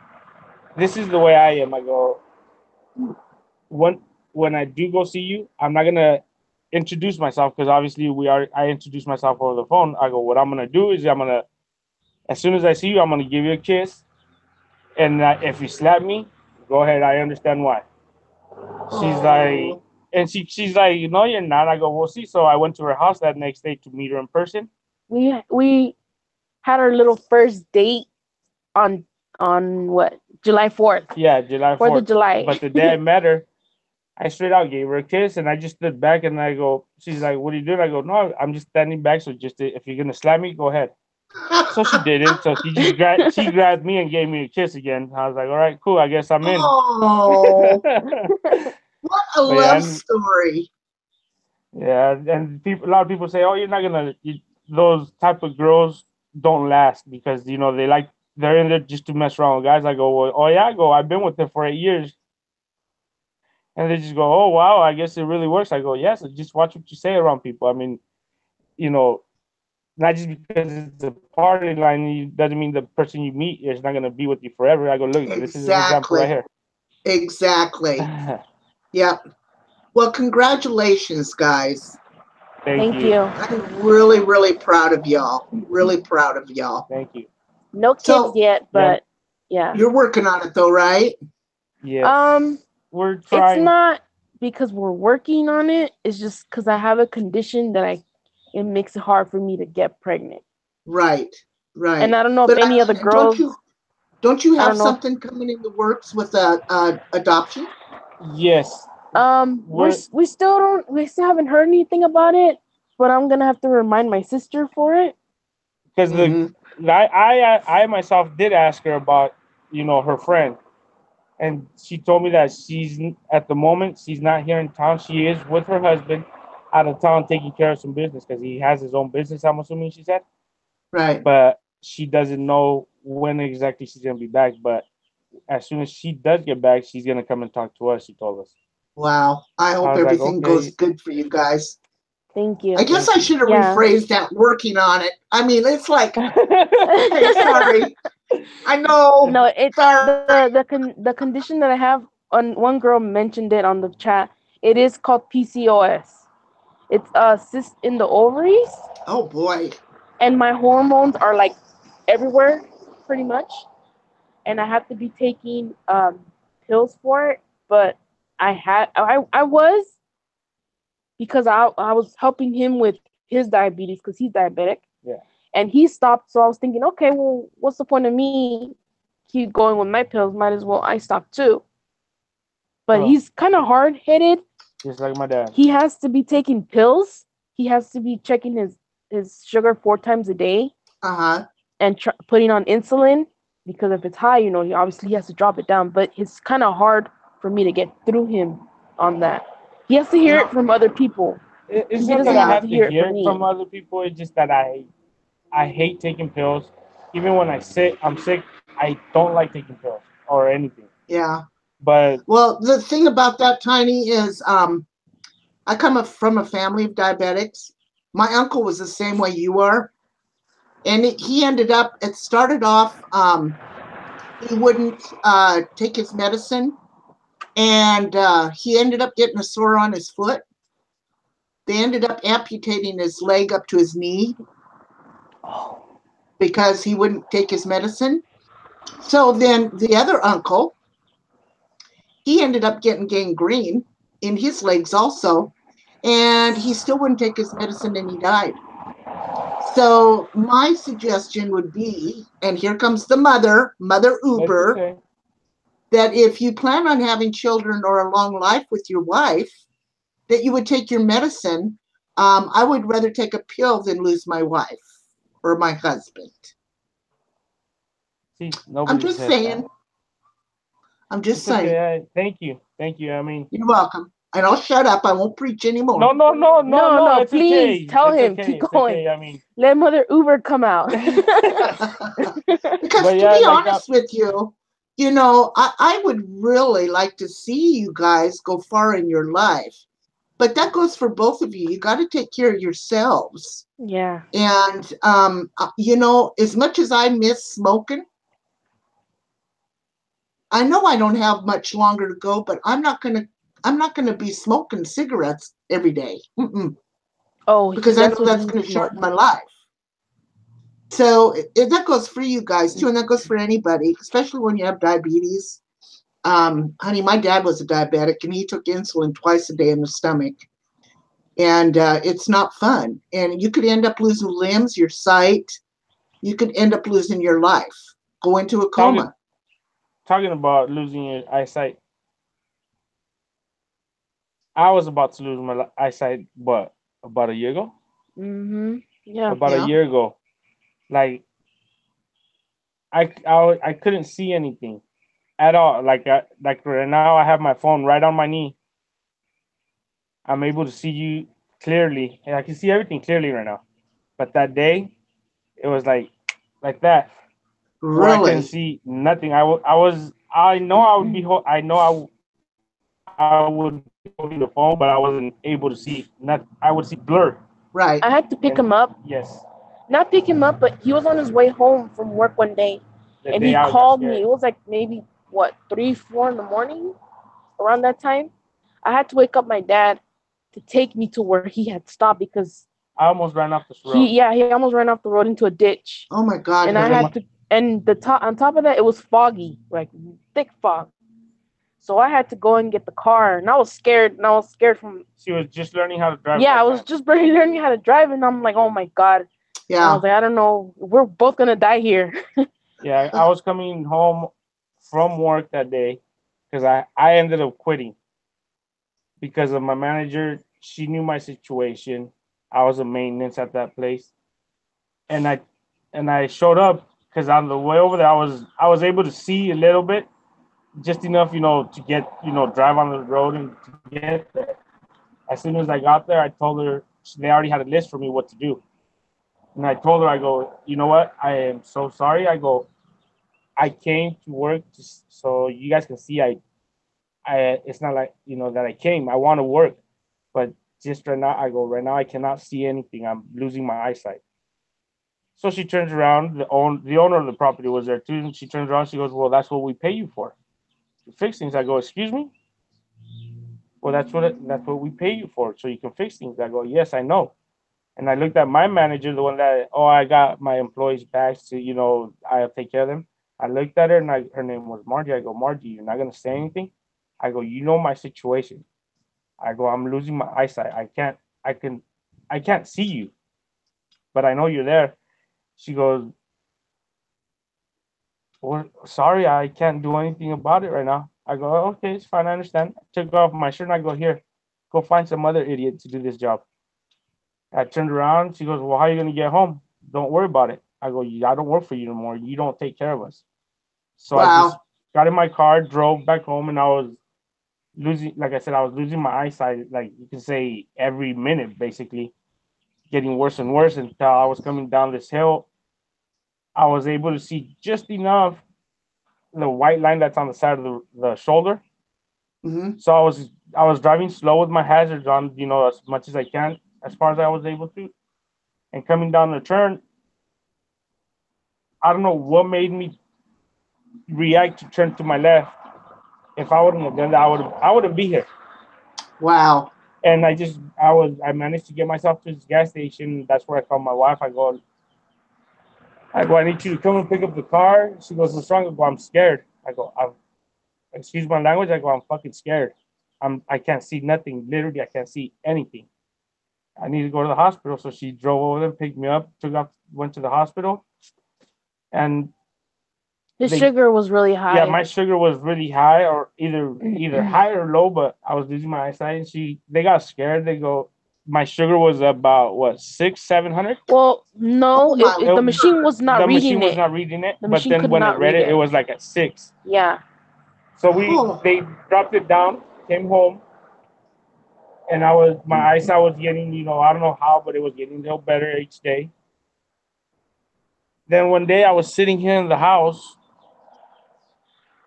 S4: this is the way I am. I go, when I do go see you, I'm not gonna introduce myself because obviously I introduced myself over the phone. I go, what I'm gonna do is as soon as I see you, I'm gonna give you a kiss, and if you slap me, go ahead. I understand why. She's like, and she's like, no, you're not. I go, we'll see. So I went to her house that next day to meet her in person.
S3: We had our little first date on what, July 4th.
S4: Yeah, July 4th.
S3: 4th of July.
S4: But the day I met her, I straight out gave her a kiss, and I just stood back, and I go, she's like, what are you doing? I go, no, I'm just standing back. So just if you're gonna slap me, go ahead. So she didn't. So she just grabbed me and gave me a kiss again. I was like, all right, cool. I guess I'm in.
S1: Oh, what a love story!
S4: Yeah, and a lot of people say, "Oh, you're not gonna." Those type of girls don't last because they're in there just to mess around with guys. I go, well, oh yeah, I've been with them for 8 years, and they just go, oh wow, I guess it really works. I go, yes, just watch what you say around people. I mean, you know, not just because it's a party line doesn't mean the person you meet is not gonna be with you forever. I go, look, this is an example right
S1: Exactly.
S4: here.
S1: Exactly. Yep. Well, congratulations, guys.
S4: Thank
S3: Thank
S4: you,
S3: you.
S1: I'm really, really proud of y'all. Really proud of y'all.
S4: thank you.
S3: No kids
S1: So
S3: yet,
S4: Yeah,
S3: but yeah.
S1: you're working on it though, right?
S4: yes,
S3: Um,
S4: we're
S3: it's
S4: trying.
S3: not because we're working on it. It's just because I have a condition that it makes it hard for me to get pregnant.
S1: Right.
S3: And
S1: Right.
S3: I don't know if
S1: But I
S3: any other
S1: mean, don't
S3: girls.
S1: you
S3: I
S1: have
S3: don't know.
S1: something coming in the works with adoption?
S4: Yes,
S3: We still haven't heard anything about it. But I'm gonna have to remind my sister for it.
S4: because
S1: Mm-hmm.
S4: I myself did ask her about her friend, and she told me that at the moment she's not here in town. She is with her husband out of town taking care of some business because he has his own business. I'm assuming she said,
S1: Right.
S4: but she doesn't know when exactly she's gonna be back. But as soon as she does get back, she's gonna come and talk to us. She told us.
S1: Wow. I
S4: I
S1: hope
S4: was like,
S1: everything goes
S4: okay,
S1: good for you guys.
S3: Thank
S1: I
S3: you.
S1: guess
S4: thank
S1: I
S4: you.
S1: should have
S3: Yeah.
S1: rephrased that working on it. I mean, it's like, hey, sorry. I know.
S3: No, it's
S1: Sorry.
S3: the condition that I have. On one girl mentioned it on the chat. It is called PCOS. It's a cyst in the ovaries,
S1: Oh boy.
S3: and my hormones are like everywhere, pretty much. And I have to be taking pills for it. But I was because I was helping him with his diabetes because he's diabetic,
S4: Yeah.
S3: and he stopped. So I was thinking, okay, well, what's the point of me keep going with my pills? Might as well I stop too. But
S4: Oh,
S3: he's kind of hard headed.
S4: just like my dad.
S3: He has to be taking pills. He has to be checking his sugar 4 times a day
S1: Uh-huh.
S3: and putting on insulin because if it's high, he obviously has to drop it down. But it's kind of hard for me to get through him on that. He has to
S1: You
S3: hear
S1: know,
S3: it from other people.
S4: It's
S3: He
S4: not that
S3: doesn't
S4: I
S3: have
S1: yeah.
S3: to
S4: have to
S3: hear it
S4: hear
S3: from
S4: it
S3: me.
S4: from other people. It's just that I hate taking pills. Even when I'm sick, I don't like taking pills or anything.
S1: Yeah.
S4: But
S1: Well, the thing about that, Tiny, is I come from a family of diabetics. My uncle was the same way you are. And he ended up, it started off, he wouldn't take his medicine. And he ended up getting a sore on his foot. They ended up amputating his leg up to his knee because he wouldn't take his medicine. So then the other uncle, he ended up getting gangrene in his legs also. And he still wouldn't take his medicine and he died. So my suggestion would be, and here comes the Mother
S4: that's
S1: Uber,
S4: okay.
S1: that if you plan on having children or a long life with your wife, that you would take your medicine. I would rather take a pill than lose my wife or my husband.
S4: See,
S1: I'm
S4: nobody
S1: just
S4: said that.
S1: saying. I'm just
S4: It's
S1: saying.
S4: okay. Thank you. I mean,
S1: You're welcome. And I'll shut up. I won't preach anymore.
S3: No,
S4: no.
S3: no,
S4: It's
S3: please
S4: okay.
S3: tell
S4: It's
S3: him.
S4: okay.
S3: Keep
S4: It's
S3: going.
S4: okay. I mean,
S3: Let Mother Uber come out.
S1: Because
S4: but
S1: to
S4: yeah,
S1: be
S4: like
S1: honest with you, I would really like to see you guys go far in your life. But that goes for both of you. You got to take care of yourselves.
S3: Yeah.
S1: And, as much as I miss smoking, I know I don't have much longer to go, but I'm not gonna be smoking cigarettes every day.
S3: Oh,
S1: Because I know
S3: that's what he
S1: that's
S3: needs
S1: going
S3: to
S1: to
S3: smoke.
S1: shorten my life. So that goes for you guys too, and that goes for anybody, especially when you have diabetes. Honey, my dad was a diabetic, and he took insulin twice a day in the stomach, and it's not fun. And you could end up losing limbs, your sight. You could end up losing your life, go into a
S4: talking
S1: coma.
S4: talking about losing your eyesight. I was about to lose my eyesight, what, about a year ago?
S3: Yeah.
S4: About a
S1: Yeah.
S4: year ago. Like I couldn't see anything at all. Like right now, I have my phone right on my knee. I'm able to see you clearly, and I can see everything clearly right now. But that day, it was like that, where I couldn't
S1: Really?
S4: see nothing. I know I would be, I know I would be holding the phone, but I wasn't able to see nothing. I would see blur.
S1: Right.
S3: I had to pick
S4: And
S3: him up.
S4: yes,
S3: Not pick him up, but he was on his way home from work one day,
S4: the
S3: and
S4: day
S3: he
S4: I got
S3: called me.
S4: scared.
S3: It was like maybe what 3, 4 in the morning, around that time. I had to wake up my dad to take me to where he had stopped because
S4: I almost ran off this road.
S3: he almost ran off the road into a ditch,
S1: Oh my God,
S3: and I had
S1: honey.
S3: to, and the top on top of that, it was foggy, like thick fog. So I had to go and get the car, and I was scared. And I was scared from,
S4: She was just learning how to drive at
S3: yeah, I
S4: that
S3: was
S4: time.
S3: just barely learning how to drive, and I'm like, oh my god. And I
S1: Yeah.
S3: was like, I don't know, we're both gonna die here.
S4: Yeah, I was coming home from work that day because I ended up quitting because of my manager. She knew my situation. I was a maintenance at that place, and I showed up because on the way over there, I was able to see a little bit, just enough, to get, drive on the road and to get there. As soon as I got there, I told her they already had a list for me what to do, and I told her, I go, you know what, I am so sorry. I go, I came to work so you guys can see it's not like that I came. I want to work, but just right now, I go, right now I cannot see anything. I'm losing my eyesight. So she turns around. The owner of the property was there too. And she turns around. She goes, "Well, that's what we pay you for, to fix things." I go, "Excuse me." Well, that's what we pay you for, so you can fix things. I go, "Yes, I know." And I looked at my manager, the one that, I got my employees back, so I'll take care of them. I looked at her, and her name was Margie. I go, "Margie, you're not gonna say anything." I go, "You know my situation." I go, "I'm losing my eyesight. I can't see you, but I know you're there." She goes, "Well, sorry, I can't do anything about it right now." I go, "Okay, it's fine. I understand." I took off my shirt and I go, "Here, go find some other idiot to do this job." I turned around. She goes, "Well, how are you going to get home? Don't worry about it." I go, "I don't work for you no more. You don't take care of us." So I just
S1: Wow.
S4: got in my car, drove back home, and I was losing, like I said, I was losing my eyesight, like you can say every minute, basically, getting worse and worse until I was coming down this hill. I was able to see just enough the white line that's on the side of the shoulder.
S1: Hmm.
S4: So I was driving slow with my hazards on, as much as I can, as far as I was able to. And coming down the turn, I don't know what made me react to turn to my left. If I wouldn't have done that, I wouldn't be here.
S1: Wow.
S4: And I managed to get myself to this gas station. That's where I called my wife. I go, "I need you to come and pick up the car." She goes, "What's wrong?" I go, "I'm scared." I go, excuse my language. I go, "I'm fucking scared. I can't see nothing. Literally, I can't see anything. I need to go to the hospital." So she drove over there, picked me up, went to the hospital, and
S3: His
S4: they,
S3: sugar was really
S4: yeah,
S3: high.
S4: my sugar was really high, or either high or low, but I was losing my eyesight. And they got scared. They go, my sugar was about what, 600, 700.
S3: Well, no,
S1: Oh my
S3: the
S1: word.
S3: machine was not
S4: The machine
S3: reading
S4: was
S3: it.
S4: not reading it,
S3: The
S4: but
S3: machine
S4: then
S3: could
S4: when it
S3: not
S4: read
S3: read
S4: it, it
S3: it.
S4: was like at 6.
S3: Yeah.
S4: So
S1: Oh.
S4: they dropped it down, came home, and my eyesight was getting, I don't know how, but it was getting a little better each day. Then one day I was sitting here in the house,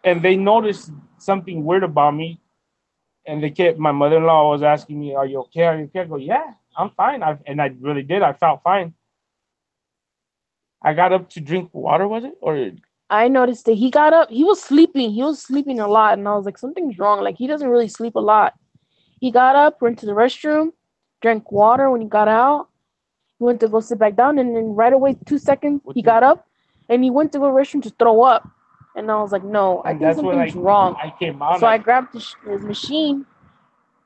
S4: and they noticed something weird about me. And my mother-in-law was asking me, "Are you okay? Are you okay?" I go, "Yeah, I'm fine." And I really did. I felt fine. I got up to drink water, was it? Or
S3: I noticed that he got up. He was sleeping. He was sleeping a lot, and I was like, something's wrong. Like he doesn't really sleep a lot. He got up, went to the restroom, drank water. When he got out, he went to go sit back down, and then right away, 2 seconds, he got up, and he went to go to the restroom to throw up. And I was like, no, I
S4: and
S3: think
S4: that's when
S3: something's wrong.
S4: I came out.
S3: So I grabbed his machine,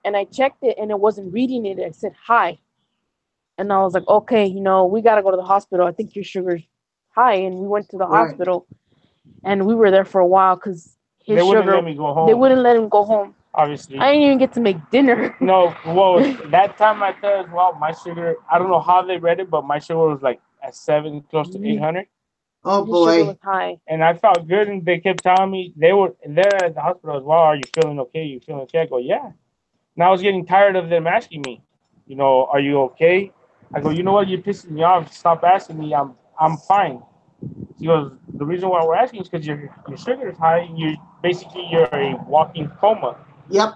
S3: and I checked it, and it wasn't reading it. It said high. And I was like, okay, we got to go to the hospital. I think your sugar's high. And we went to the
S1: Right.
S3: hospital, and we were there for a while because
S4: They wouldn't let me go home.
S3: They wouldn't let him go home.
S4: Obviously.
S3: I didn't even get to make dinner.
S4: No, well, that time I tell as well, my sugar, I don't know how they read it, but my sugar was like at 7, close to 800.
S1: Oh
S3: His sugar
S1: boy.
S3: was high.
S4: And I felt good, and they kept telling me, they were there at the hospital as well, "Are you feeling okay? You feeling okay?" I go, "Yeah." And I was getting tired of them asking me. Are you okay? I go, you know what? You're pissing me off. Stop asking me. I'm fine. He goes, the reason why we're asking is because your sugar is high. And you're a walking coma.
S1: Yep.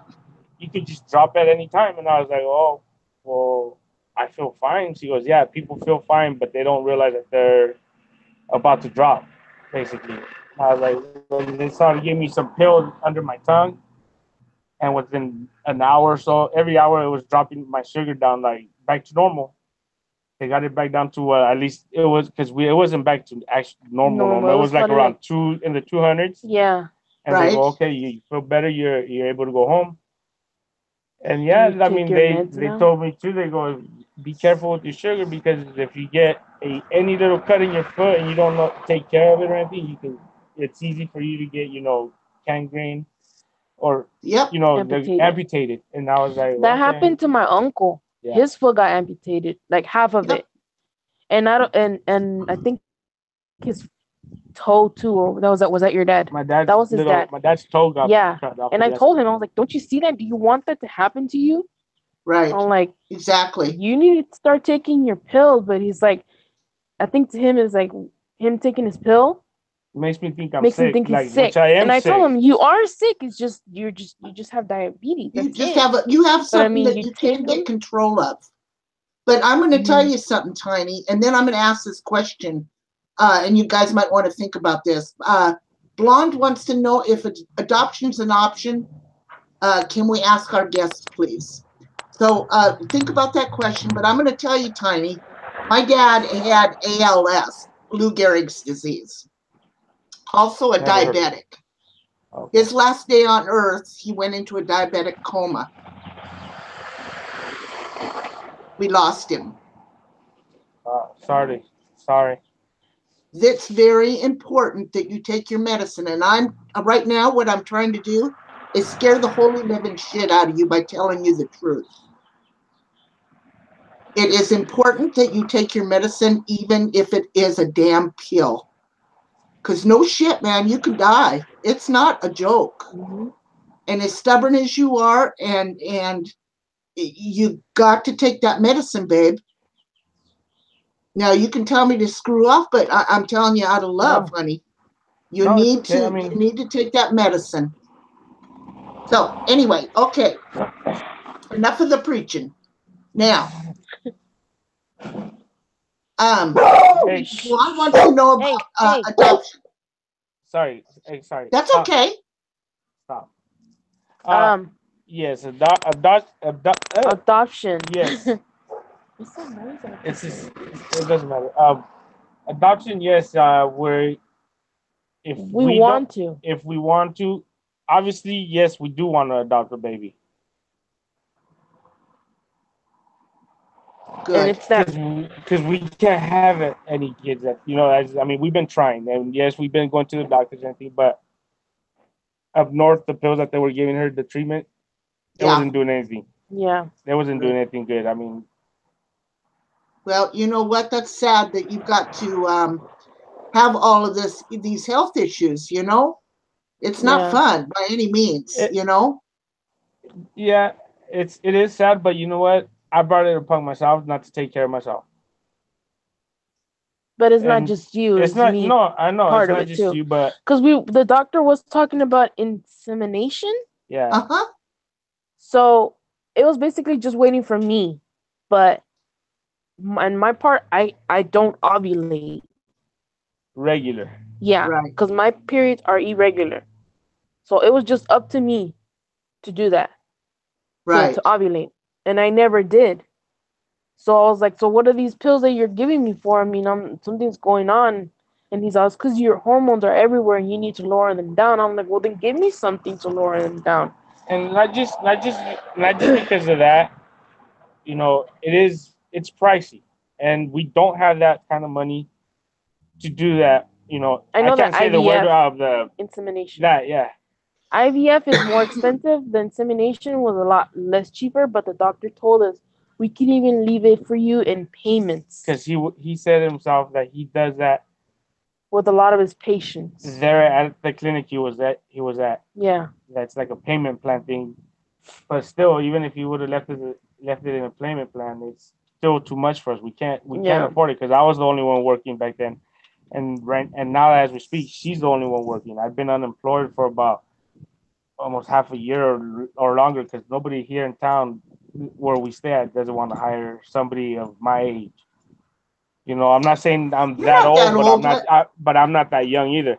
S4: You could just drop at any time. And I was like, oh, well, I feel fine. She goes, yeah, people feel fine, but they don't realize that they're about to drop, basically. I was like, well, they started giving me some pills under my tongue, and within an hour or so, every hour it was dropping my sugar down like back to normal. They got it back down to at least it was because it wasn't back to actual normal. It was like around 200s.
S3: Yeah.
S4: And
S1: Right.
S4: they go, okay, you feel better. You're able to go home. And yeah, I mean they told me too. They go, be careful with your sugar because if you get any little cut in your foot and you don't take care of it or anything, it's easy for you to get gangrene or
S1: Yep.
S4: amputated. And I was like,
S3: that happened to my uncle. Yeah. His foot got amputated, like half of it, and I don't and I think his toe too. Or was that your dad? That was his dad.
S4: My dad's toe got cut off.
S3: And I told him, I was like, don't you see that? Do you want that to happen to you?
S1: Right.
S3: I'm like,
S1: exactly.
S3: You need to start taking your pills. But he's like, I think to him is like him taking his pill
S4: makes me think I'm
S3: makes
S4: sick.
S3: him think he's
S4: like,
S3: sick.
S4: Which I am
S3: and I
S4: sick.
S3: told him, you are sick. It's just you just have diabetes. That's
S1: you have something that you can't get control of. But I'm going to tell you something, Tiny, and then I'm going to ask this question, and you guys might want to think about this. Blonde wants to know if adoption is an option. Can we ask our guests, please? So think about that question, but I'm going to tell you, Tiny, my dad had ALS, Lou Gehrig's disease, also a diabetic. Okay. His last day on earth, he went into a diabetic coma. We lost him.
S4: Sorry.
S1: It's very important that you take your medicine. And I'm right now, what I'm trying to do is scare the holy living shit out of you by telling you the truth. It is important that you take your medicine, even if it is a damn pill. Because no shit, man, you could die. It's not a joke. Mm-hmm. And as stubborn as you are, and you got to take that medicine, babe. Now, you can tell me to screw off, but I'm telling you out of love, honey. You need to take that medicine. So, anyway, okay. Enough of the preaching. Now, Blonde wants to know about adoption.
S4: Sorry.
S1: That's okay.
S4: Stop. Yes, adoption. Yes. It doesn't matter. Adoption, yes. If we want to, obviously, yes, we do want to adopt a baby.
S1: Good.
S4: Because we can't have any kids that we've been trying, and yes, we've been going to the doctors and everything, but up north, the pills that they were giving her, the treatment, it wasn't doing anything.
S3: Yeah,
S4: it wasn't doing anything good. I mean,
S1: well, you know what? That's sad that you've got to have all of these health issues. It's not fun by any means.
S4: Yeah, it is sad, but you know what? I brought it upon myself not to take care of myself.
S3: But it's not just you.
S4: It's not me. No, I know
S3: part
S4: it's
S3: of
S4: not
S3: it
S4: just
S3: too.
S4: You, but
S3: because the doctor was talking about insemination.
S4: Yeah.
S3: So it was basically just waiting for me, but on my part, I don't ovulate
S4: regular.
S3: Yeah, because my periods are irregular, so it was just up to me to do that. To ovulate, and I never did. So I was like, so what are these pills that you're giving me for? I mean, something's going on. And he's like, because your hormones are everywhere and you need to lower them down. I'm like, well, then give me something to lower them down.
S4: And not just because of that, it's pricey, and we don't have that kind of money to do that.
S3: I know
S4: can't
S3: that
S4: say
S3: IVF,
S4: the word of the
S3: insemination.
S4: That
S3: IVF is more expensive. The insemination was a lot less cheaper, but the doctor told us we can even leave it for you in payments.
S4: Because he said himself that he does that
S3: with a lot of his patients.
S4: There at the clinic he was at.
S3: Yeah.
S4: That's like a payment plan thing. But still, even if he would have left it left it in a payment plan. It's still too much for us. We can't
S3: Yeah.
S4: afford it because I was the only one working back then, and now as we speak, she's the only one working. I've been unemployed for about almost half a year or longer because nobody here in town where we stay at doesn't want to hire somebody of my age. I'm not saying I'm
S1: You're
S4: that
S1: not
S4: old,
S1: that
S4: but I'm
S1: old.
S4: not. But I'm not that young either.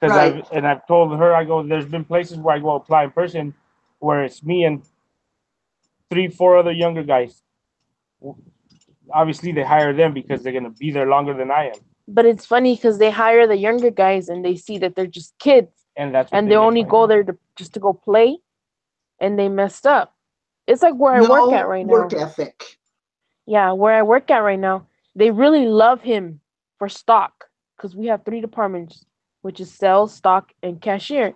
S4: Because
S1: Right.
S4: I've told her, I go. There's been places where I go apply in person, where it's me and 3, 4 other younger guys. Obviously, they hire them because they're gonna be there longer than I am,
S3: But it's funny because they hire the younger guys and they see that they're just kids
S4: and that's what
S3: and
S4: they
S3: they
S4: get
S3: only
S4: fired.
S3: go there just to go play and they messed up. It's like where I work
S1: No
S3: at right
S1: work
S3: now.
S1: ethic.
S3: Yeah, where I work at right now, they really love him for stock because we have 3 departments, which is sales, stock, and cashier.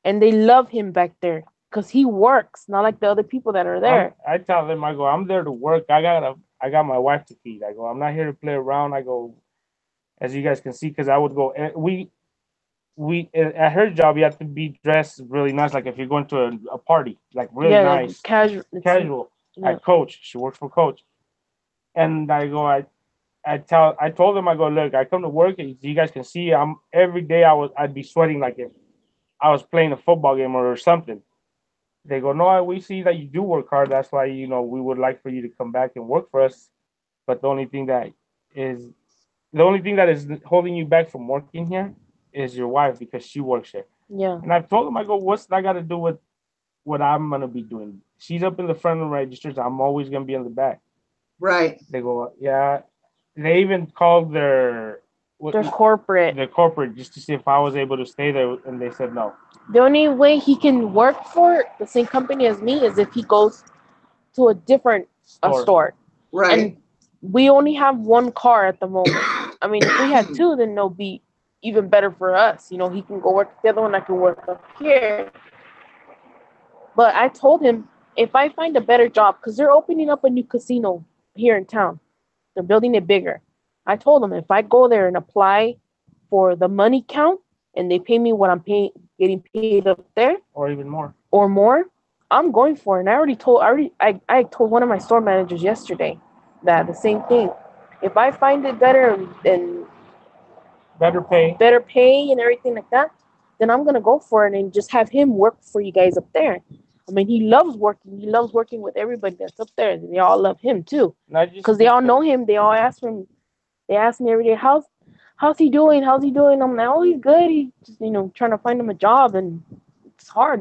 S3: And they love him back there because he works, not like the other people that are there.
S4: I tell them, I go, I'm there to work. I got my wife to feed. I go, I'm not here to play around. I go, as you guys can see, because I would go. We at her job, you have to be dressed really nice. Like if you're going to a party, like really
S3: Yeah, like
S4: nice,
S3: casual.
S4: casual. I
S3: Yeah.
S4: coach. She works for Coach, and I go. I told them, I go, look, I come to work. As you guys can see, I'm every day. I'd be sweating like if I was playing a football game or something. They go, no, we see that you do work hard. That's why we would like for you to come back and work for us. But is the only thing that is holding you back from working here is your wife because she works here.
S3: Yeah.
S4: And I've told them, I go, what's that got to do with what I'm gonna be doing? She's up in the front of the registers. I'm always gonna be in the back.
S1: Right.
S4: They go, yeah. They even called
S3: They're corporate.
S4: their corporate just to see if I was able to stay there, and they said no.
S3: The only way he can work for the same company as me is if he goes to a different store.
S1: Right.
S3: And we only have 1 car at the moment. I mean, if we had 2, then it'll be even better for us. He can go work the other one, I can work up here. But I told him if I find a better job, because they're opening up a new casino here in town, they're building it bigger. I told him if I go there and apply for the money count and they pay me what I'm getting paid up there,
S4: or even more,
S3: I'm going for it. And I told one of my store managers yesterday that the same thing. If I find it better and
S4: better pay,
S3: and everything like that, then I'm gonna go for it and just have him work for you guys up there. I mean, he loves working. He loves working with everybody that's up there. And they all love him too, because they all know him. They all ask him. They ask me every day, how's he doing? How's he doing? I'm like, oh, he's good. He's just trying to find him a job, and it's hard.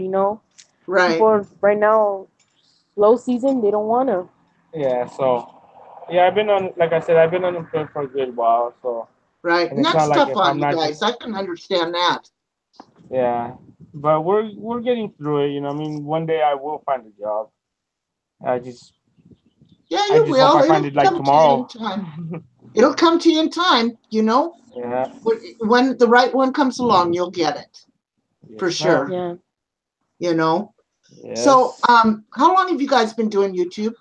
S1: Right.
S3: People right now, slow season, they don't want to.
S4: Yeah. So yeah, like I said, I've been unemployed for a good while. So
S1: Right.
S4: and
S1: And
S4: it's
S1: that's
S4: not like
S1: tough
S4: if
S1: on
S4: I'm
S1: you
S4: not
S1: guys.
S4: just
S1: I can understand that.
S4: yeah. But we're getting through it. I mean, one day I will find a job. I just
S1: Yeah,
S4: I
S1: you
S4: just hope
S1: will.
S4: I find
S1: It'll
S4: it like
S1: come to you in
S4: tomorrow.
S1: time. It'll come to you in time,
S4: Yeah.
S1: When the right one comes along, you'll get it. For
S4: Yes,
S1: sure.
S4: ma'am.
S3: Yeah.
S4: Yes.
S1: So, how long have you guys been doing YouTube?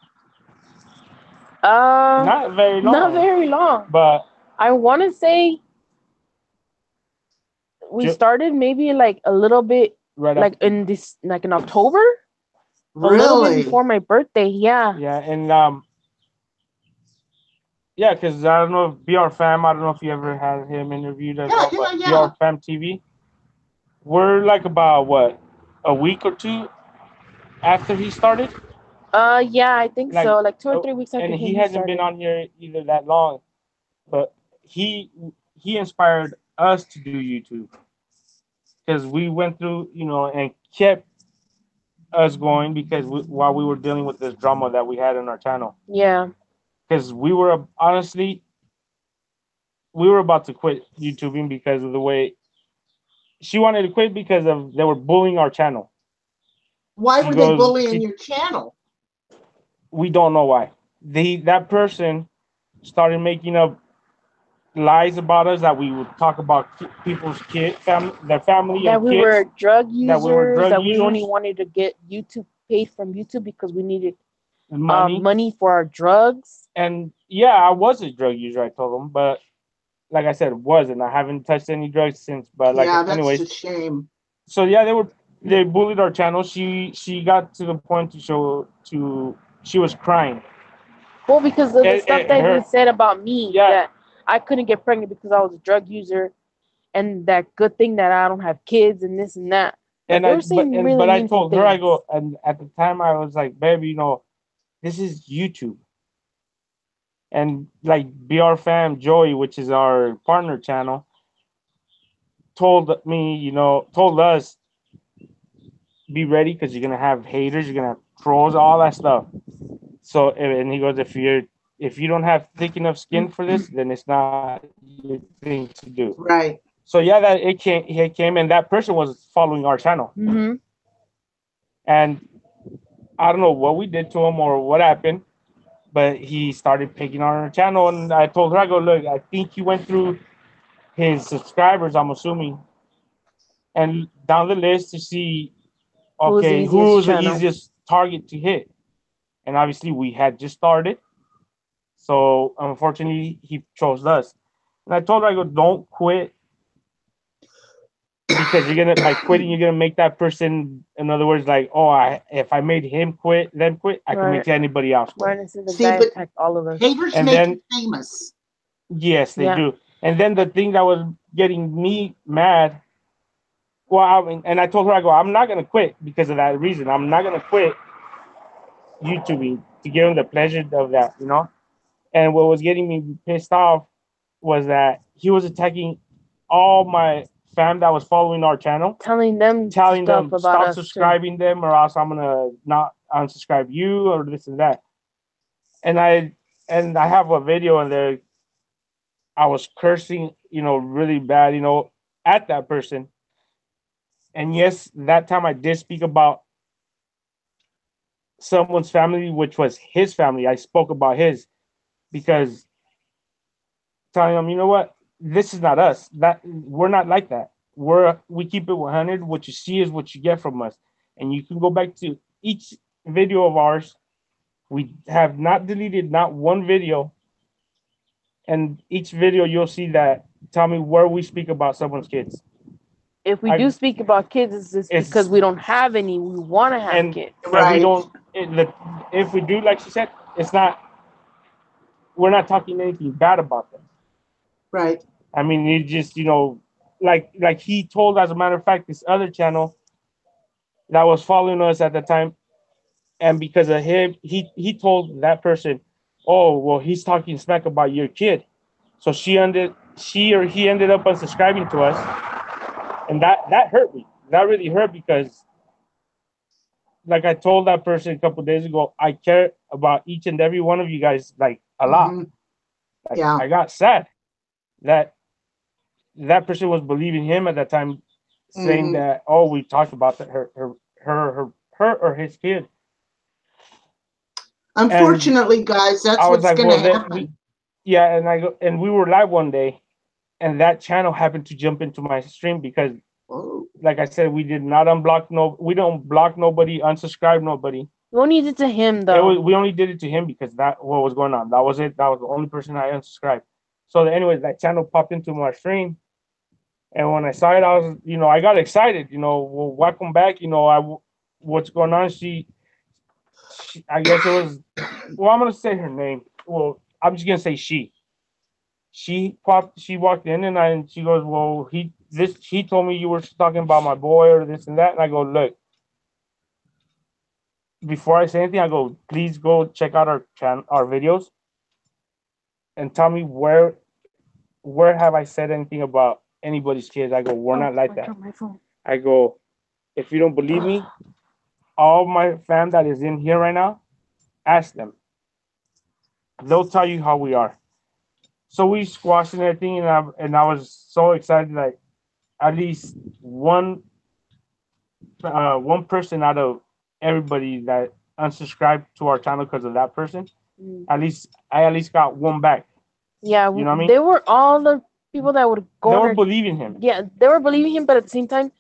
S4: Not very long.
S3: Not very long.
S4: But
S3: I want to say we started maybe like a little bit,
S4: right
S3: like
S4: after,
S3: in October, a little bit
S1: Really?
S3: before my birthday. Yeah.
S4: yeah, and yeah, because I don't know if BR Fam. I don't know if you ever had him interviewed as well, but
S1: Yeah.
S4: BR Fam TV. We're like about what, a week or 2 after he started.
S3: Yeah, I think
S4: Like,
S3: so. Like 2 or 3 weeks after
S4: and he
S3: he
S4: hasn't been
S3: started.
S4: on here either that long, but he inspired us to do YouTube because we went through, and kept us going because while we were dealing with this drama that we had in our channel.
S3: Yeah.
S4: Because we were honestly, we were about to quit YouTubing because of the way she wanted to quit because of they were bullying our channel.
S1: Why were they bullying your channel?
S4: We don't know why. That person started making up lies about us that we would talk about people's their family,
S3: That
S4: and
S3: we
S4: kids,
S3: were drug users.
S4: that we were drug
S3: We
S4: users,
S3: only wanted to get YouTube paid from YouTube because we needed
S4: money.
S3: money for our drugs.
S4: And yeah, I was a drug user. I told them, but like I said, it wasn't. I haven't touched any drugs since. But like,
S1: Yeah, that's
S4: anyways,
S1: a shame.
S4: so yeah, they bullied our channel. She got to the point to she was crying.
S3: Well, because of the stuff that
S4: Her,
S3: they said about me,
S4: yeah,
S3: that I couldn't get pregnant because I was a drug user, and that good thing that I don't have kids and this and that. Like,
S4: and
S3: they were saying really
S4: I
S3: mean
S4: told her, I
S3: things.
S4: go, and at the time I was like, baby, you know, this is YouTube. And like BR Fam Joy, which is our partner channel, told me, you know, told us, be ready because you're gonna have haters, you're gonna have trolls, all that stuff. So, and he goes, if you don't have thick enough skin for this, then it's not your thing to do.
S1: Right.
S4: So yeah, that it came, and that person was following our channel,
S3: Mm-hmm.
S4: and I don't know what we did to him or what happened, but he started picking on our channel, and I told her, I go, look, I think he went through his subscribers, I'm assuming, and down the list to see,
S3: Who was the
S4: okay, who
S3: easiest
S4: was the
S3: channel?
S4: easiest target to hit, and obviously we had just started, so unfortunately he chose us. And I told her, I go, don't quit, because you're gonna, by quitting, you're gonna make that person, in other words, like, oh, if I made him quit, them quit, I can make
S3: Right.
S4: anybody else quit.
S3: Right, and so the
S1: See,
S3: guy
S1: but
S3: attacked all of us.
S1: haters
S4: And
S1: make
S4: then,
S1: you famous.
S4: yes, they
S3: Yeah.
S4: do. And then the thing that was getting me mad, well, I mean, and I told her, I go, I'm not gonna quit because of that reason. I'm not gonna quit YouTubing to give him the pleasure of that, you know. And what was getting me pissed off was that he was attacking all my fam that was following our channel,
S3: Telling them
S4: telling
S3: stuff
S4: them
S3: about
S4: stop
S3: us too.
S4: subscribing them, or else I'm gonna not unsubscribe you, or this and that. And I have a video in there. I was cursing, you know, really bad, you know, at that person. And yes, that time I did speak about someone's family, which was his family. I spoke about his, because telling him, you know what, this is not us. That we're not like that. We keep it 100. What you see is what you get from us. And you can go back to each video of ours. We have not deleted not one video. And each video you'll see that tell me where we speak about someone's kids.
S3: If we do speak about kids, it's just because we don't have any. We want to have kids.
S4: And
S1: Right.
S4: we don't. If we do, like she said, it's not. We're not talking anything bad about them.
S1: Right.
S4: I mean, it just, you know, like he told, as a matter of fact, this other channel that was following us at the time, and because of him, he told that person, oh, well, he's talking smack about your kid, so she or he ended up unsubscribing to us, and that hurt me. That really hurt, because, like I told that person a couple of days ago, I care about each and every one of you guys, like, a lot.
S1: Mhm.
S4: Like,
S1: Yeah.
S4: I got sad that that person was believing him at that time, saying
S1: Mhm.
S4: that, oh, we talked about her or his kid.
S1: Unfortunately, guys, that's
S4: I was
S1: what's
S4: like,
S1: going
S4: well,
S1: to happen.
S4: yeah, and I go, and we were live one day, and that channel happened to jump into my stream because,
S1: Oh.
S4: like I said, we did not unblock we don't block nobody, unsubscribe nobody.
S3: We only did it to him, though.
S4: We only did it to him because that what was going on. That was it. That was the only person I unsubscribed. So anyways, that channel popped into my stream, and when I saw it, I was, you know, I got excited. You know, well, welcome back. You know, what's going on? She, I guess it was. Well, I'm gonna say her name. Well, I'm just gonna say she. She walked in, and she goes, well, he told me you were talking about my boy or this and that. And I go, look, before I say anything, I go, please go check out our videos and tell me where have I said anything about anybody's kids. I go, we're not like that.
S3: My phone.
S4: I go, if you don't believe me, all my fam that is in here right now, ask them. They'll tell you how we are. So we squashed and everything, and I was so excited that at least one person out of everybody that unsubscribed to our channel because of that person, I at least got one back.
S3: Yeah,
S4: you know what I mean?
S3: They were all the people that would go.
S4: They were believing him.
S3: Yeah, they were believing him, but at the same time,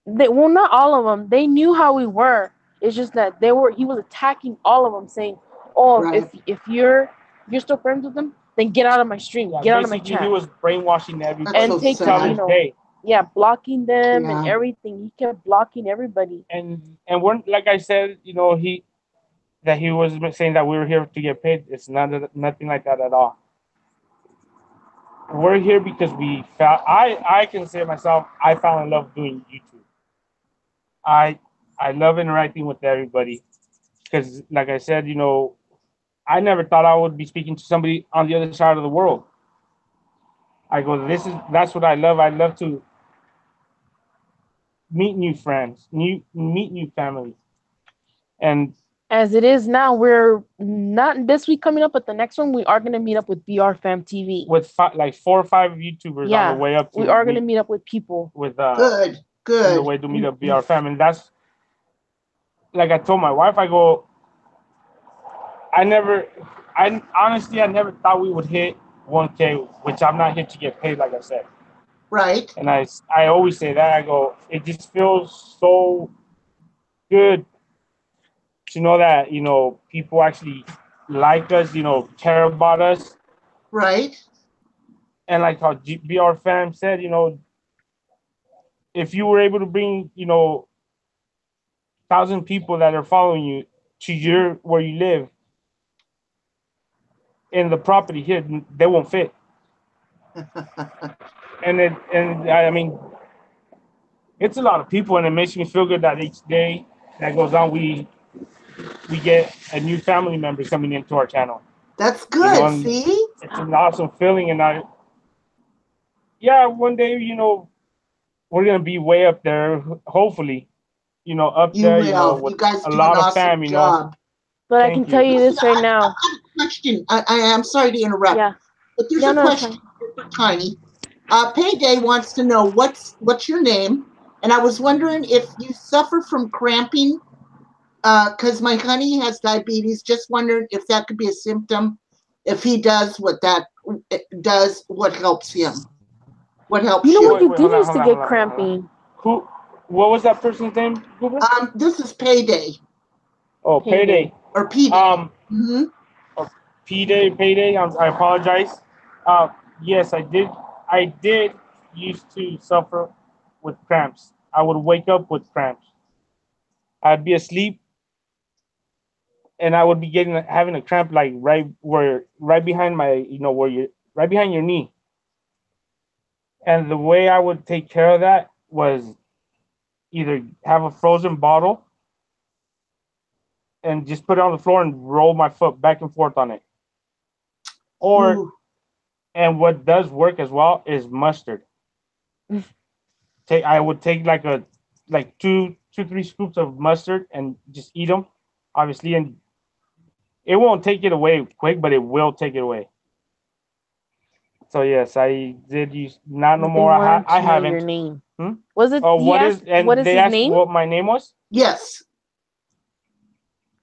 S3: not all of them. They knew how we were. It's just that he was attacking all of them, saying, "Oh,
S1: Right.
S3: if you're still friends with them, then get out of my stream,
S4: Yeah,
S3: get out of my
S4: basically,
S3: chat."
S4: he was brainwashing everybody.
S1: That's
S3: and
S1: so
S3: taking,
S1: sad.
S3: you know, yeah, blocking them and
S1: Yeah.
S3: everything. He kept blocking everybody.
S4: And we're, like I said, you know, that he was saying that we were here to get paid. It's nothing like that at all. We're here because we found. I can say myself. I fell in love doing YouTube. I I love interacting with everybody because, like I said, I never thought I would be speaking to somebody on the other side of the world. I go, that's what I love. I love to meet new friends, meet new family, and
S3: As it is now, we're not this week coming up, but the next one we are gonna meet up with BR Fam TV.
S4: with like 4 or 5 YouTubers on the way up to
S3: we are gonna meet up with people.
S4: with
S1: Good,
S4: on the
S1: good.
S4: way to meet up BR Fam, and that's like I told my wife. I go, I honestly I never thought we would hit 1K, which I'm not here to get paid, like I said.
S1: Right.
S4: And I always say that. I go, it just feels so good to know that, people actually like us, care about us.
S1: Right.
S4: And like how BR Fam said, if you were able to bring, 1,000 people that are following you to where you live in the property here, they won't fit. And I mean, it's a lot of people, and it makes me feel good that each day that goes on, we get a new family member coming into our channel.
S1: That's good.
S4: And
S1: See?
S4: it's an awesome feeling, and one day, we're gonna be way up there, hopefully, up
S1: You
S4: there,
S1: will.
S4: with
S1: You guys
S4: a
S1: do
S4: lot
S1: an
S4: of
S1: awesome
S4: fam,
S1: job.
S3: But I
S4: Thank
S3: can
S4: you.
S3: tell you
S1: Listen,
S3: this right now.
S1: I got a question. I am sorry to interrupt.
S3: Yeah.
S1: But there's
S3: No,
S1: a
S3: no, it's
S1: question for Tiny. Payday wants to know what's your name, and I was wondering if you suffer from cramping, because my honey has diabetes. Just wondered if that could be a symptom. If he does what that does, what helps him? What helps
S3: You know
S1: you?
S3: what? You
S4: Wait,
S3: did
S4: hold on,
S3: used
S4: hold
S3: to
S4: on,
S3: get
S4: hold on, hold on.
S3: cramping.
S4: Who? What was that person's name, Goober?
S1: This is Payday
S4: Oh, Payday.
S1: or PD. Mm-hmm.
S4: Payday. I apologize. Yes, I did. I did used to suffer with cramps. I would wake up with cramps. I'd be asleep, and I would be having a cramp like right behind my, where you right behind your knee. And the way I would take care of that was either have a frozen bottle and just put it on the floor and roll my foot back and forth on it. Or,
S1: Ooh.
S4: and what does work as well is mustard. I would take like two, 3 scoops of mustard and just eat them, obviously, and it won't take it away quick, but it will take it away. So yes, I did use not no
S3: But they
S4: more.
S3: wanted
S4: I
S3: to know your
S4: haven't.
S3: name.
S4: Hmm?
S3: Was it?
S4: Oh,
S3: He
S4: what
S3: asked,
S4: is? And
S3: what is
S4: they
S3: his
S4: asked
S3: name?
S4: what my name was.
S1: Yes.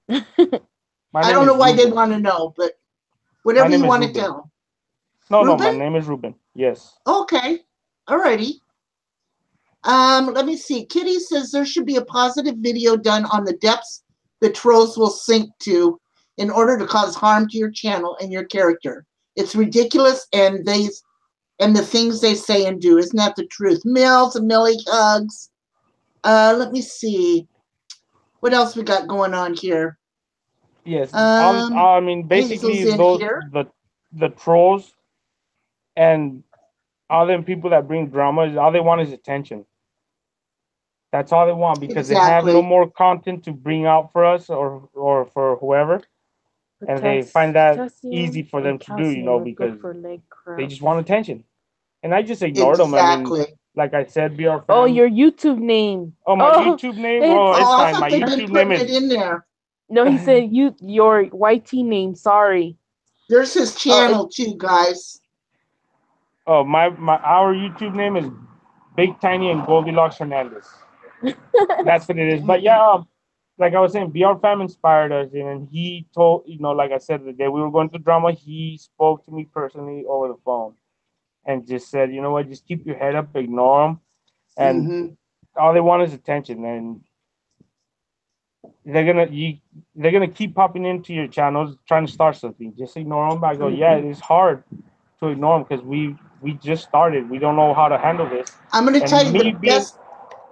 S4: My
S1: I
S4: name
S1: don't
S4: is
S1: know why they
S4: Ruben.
S1: want to know, but
S4: My
S1: whatever
S4: name
S1: you
S4: is
S1: want to
S4: Ruben.
S1: tell.
S4: No, my
S1: Ruben?
S4: name is Ruben. Yes.
S1: Okay. Alrighty. Let me see. Kitty says there should be a positive video done on the depths the trolls will sink to in order to cause harm to your channel and your character. It's ridiculous, and the things they say and do. Isn't that the truth? Mills and Millie hugs. Let me see. What else we got going on here?
S4: Yes. I mean, basically,
S1: Hazel's in here.
S4: the trolls and all them people that bring drama, all they want is attention. That's all they want because they have no
S1: Exactly.
S4: more content to bring out for us or for whoever, and they find that easy for them to do, because they just want attention. And I just ignored them. I mean,
S1: Exactly.
S4: like I said, BR
S3: Oh,
S4: Fam.
S3: your YouTube name.
S4: Oh, my YouTube name? Oh, it's
S1: Oh, I
S4: fine.
S1: thought
S4: My
S1: they've been
S4: YouTube name
S1: putting it
S4: is.
S1: in there.
S3: No, he said your YT name. Sorry.
S1: There's his channel too, guys.
S4: Oh, our YouTube name is BIG Tiny and Goldilocks Hernandez. That's what it is. But yeah, like I was saying, BR Fam inspired us, and he told, like I said, the day we were going through drama, he spoke to me personally over the phone and just said, you know what, just keep your head up, ignore them, and
S1: Mm-hmm.
S4: all they want is attention, and they're gonna keep popping into your channels trying to start something. Just ignore them. I go, yeah, it is hard to ignore them because we just started. We don't know how to handle this.
S1: I'm going to tell you the
S4: being,
S1: best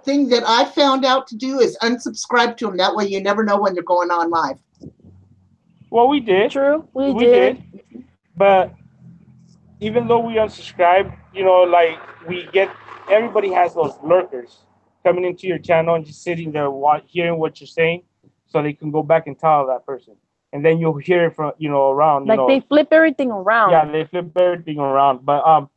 S1: thing that I found out to do is unsubscribe to them. That way you never know when they're going on live.
S4: Well, we did.
S3: True, we
S4: We
S3: did.
S4: did. But even though we unsubscribe, like we get, everybody has those lurkers coming into your channel and just sitting there hearing what you're saying, so they can go back and tell that person, and then you'll hear it from around.
S3: Like they flip everything around.
S4: Yeah, they flip everything around. But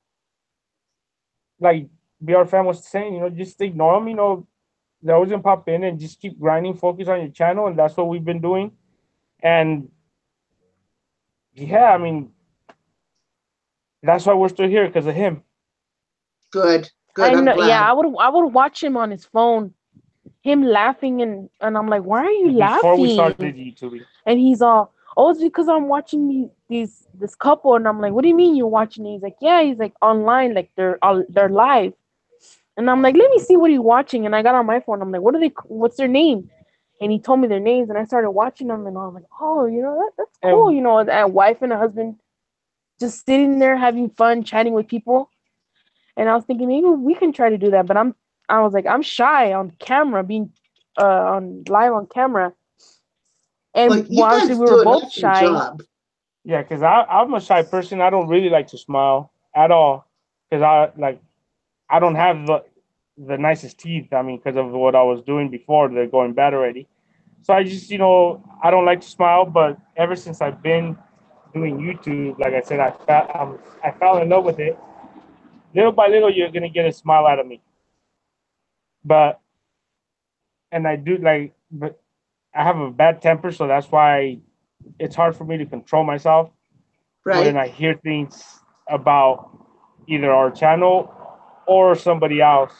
S4: like BR fan was saying, just ignore them. They're always gonna pop in and just keep grinding, focus on your channel, and that's what we've been doing. And yeah, I mean, that's why we're still here, because of him.
S1: Good.
S3: I
S1: I'm
S3: know.
S1: glad.
S3: Yeah, I would watch him on his phone, him laughing, and I'm like, why are you laughing?
S4: Before we started YouTube.
S3: And he's all, oh, it's because I'm watching this couple, and I'm like, what do you mean you're watching it? He's like, yeah, he's like online, like they're live, and I'm like, let me see what he's watching, and I got on my phone, I'm like, what's their name? And he told me their names, and I started watching them, and I was like, oh, that's cool, a wife and a husband just sitting there having fun, chatting with people. And I was thinking maybe we can try to do that, but I was like, I'm shy on camera, being on live on camera. And
S1: well, you
S3: obviously
S1: guys
S3: we
S1: do
S3: were
S1: an
S3: both
S1: excellent
S3: shy.
S1: job.
S4: Yeah, because I'm a shy person. I don't really like to smile at all, because I don't have the nicest teeth. I mean, because of what I was doing before, they're going bad already. So I just, I don't like to smile. But ever since I've been doing YouTube, like I said, I fell in love with it. Little by little, you're gonna get a smile out of me. But and I do but I have a bad temper, so that's why it's hard for me to control myself
S1: Right.
S4: when I hear things about either our channel or somebody else.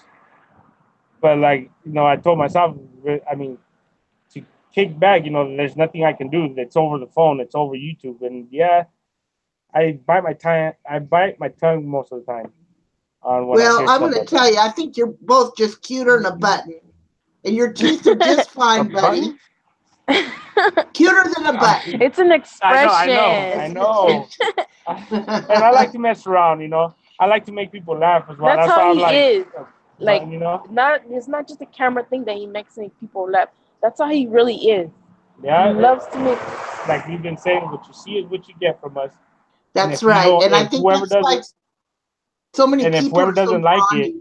S4: But I told myself, I mean, to kick back, there's nothing I can do. It's over the phone. It's over YouTube. And yeah, I bite my tongue. I bite my tongue most of the time.
S1: Well, I'm going to tell you, I think you're both just cuter than a button, and your teeth are just fine, buddy. Cuter than a button.
S3: It's an expression.
S4: I know. And I like to mess around. I like to make people laugh as well.
S3: That's how he is.
S4: Like,
S3: it's not just a camera thing that he makes people laugh. That's how he really is.
S4: Yeah,
S3: he loves to make.
S4: Like we've been saying, what you see is what you get from us.
S1: That's right, and I think that's why so many people.
S4: And if whoever doesn't like it,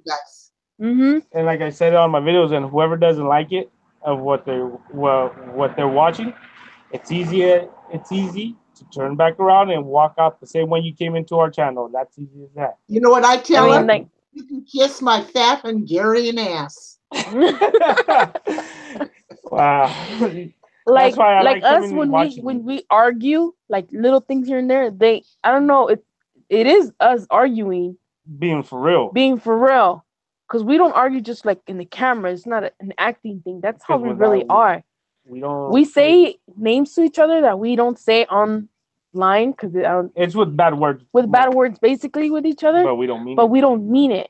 S4: and like I said on my videos, and whoever doesn't like it of what they're watching, it's easy to turn back around and walk out the same way you came into our channel. That's easy as that.
S1: You know what I tell them? You can kiss my fat Hungarian ass.
S4: Wow.
S3: Like us when we argue, like little things here and there, I don't know, it is us arguing.
S4: Being for real.
S3: Because we don't argue just like in the camera. It's not an acting thing. That's how we really are. We say names to each other that we don't say online because
S4: it's with bad words.
S3: With bad words, basically, with each other.
S4: But we don't mean it.
S3: But we don't mean it.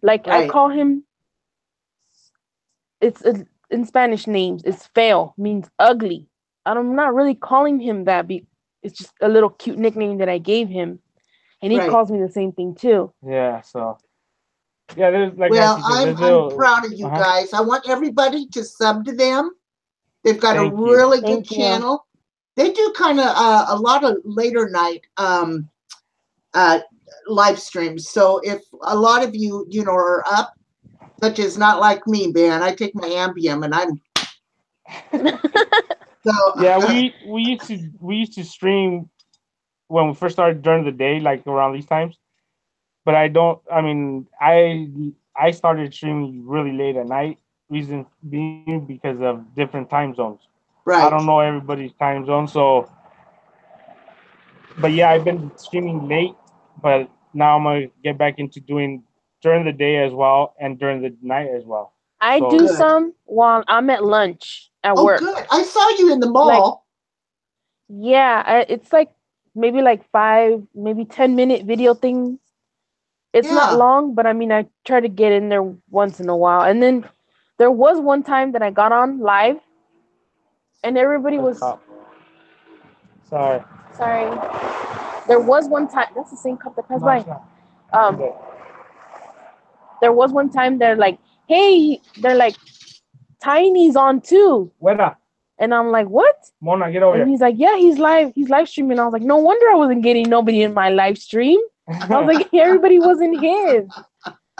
S3: Like I call him. It's in Spanish names. It's feo, means ugly. I'm not really calling him that. It's just a little cute nickname that I gave him, and he calls me the same thing too.
S4: Yeah. So. Yeah, there's
S1: I'm proud of you guys. I want everybody to sub to them. They've got a really good channel. They do kind of a lot of later night live streams. So if a lot of you are up, such as not like me, man, I take my Ambien and I'm. So
S4: yeah, we used to stream when we first started during the day, like around these times. But I started streaming really late at night. Reason being because of different time zones.
S1: Right.
S4: I don't know everybody's time zone, so. But yeah, I've been streaming late, but now I'm gonna get back into doing during the day as well and during the night as well.
S3: I do some while I'm at lunch at work.
S1: Oh, good! I saw you in the mall.
S3: It's like maybe like 5, maybe 10-minute video things. It's not long, but I mean, I try to get in there once in a while. And then there was one time that I got on live, and everybody was.
S4: Sorry.
S3: There was one time. That's the same cup that passed by. There was one time they're like, "Hey," they're like, "Tiny's on too."
S4: Buena.
S3: And I'm like, what?
S4: Mona, get over
S3: And
S4: here.
S3: he's like, yeah, he's live streaming. I was like, no wonder I wasn't getting nobody in my live stream. I was like, everybody was in his.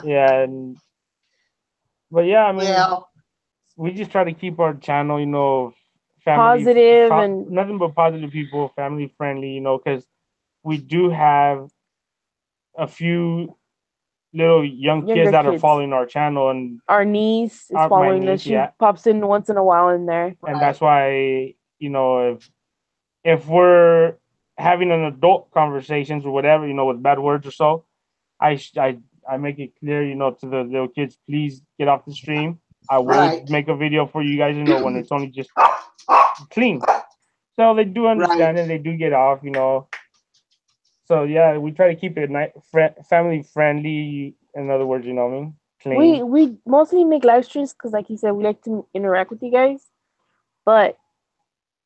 S4: Yeah, but yeah, I mean,
S1: Yeah.
S4: we just try to keep our channel, family
S3: Positive and
S4: nothing but positive people, family friendly, because we do have a few little young kids
S3: younger
S4: that are
S3: kids.
S4: following our channel, and
S3: Our niece is
S4: my
S3: following us.
S4: niece,
S3: She
S4: yeah.
S3: pops in once in a while in there.
S4: And that's why, if we're having an adult conversations or whatever, with bad words or so, I make it clear, to the little kids, please get off the stream. I will
S1: Right.
S4: make a video for you guys, when it's only just clean. So they do understand
S1: Right.
S4: and they do get off, So yeah, we try to keep it family friendly. In other words, you know what I mean? Clean.
S3: We mostly make live streams because, like you said, we like to interact with you guys. But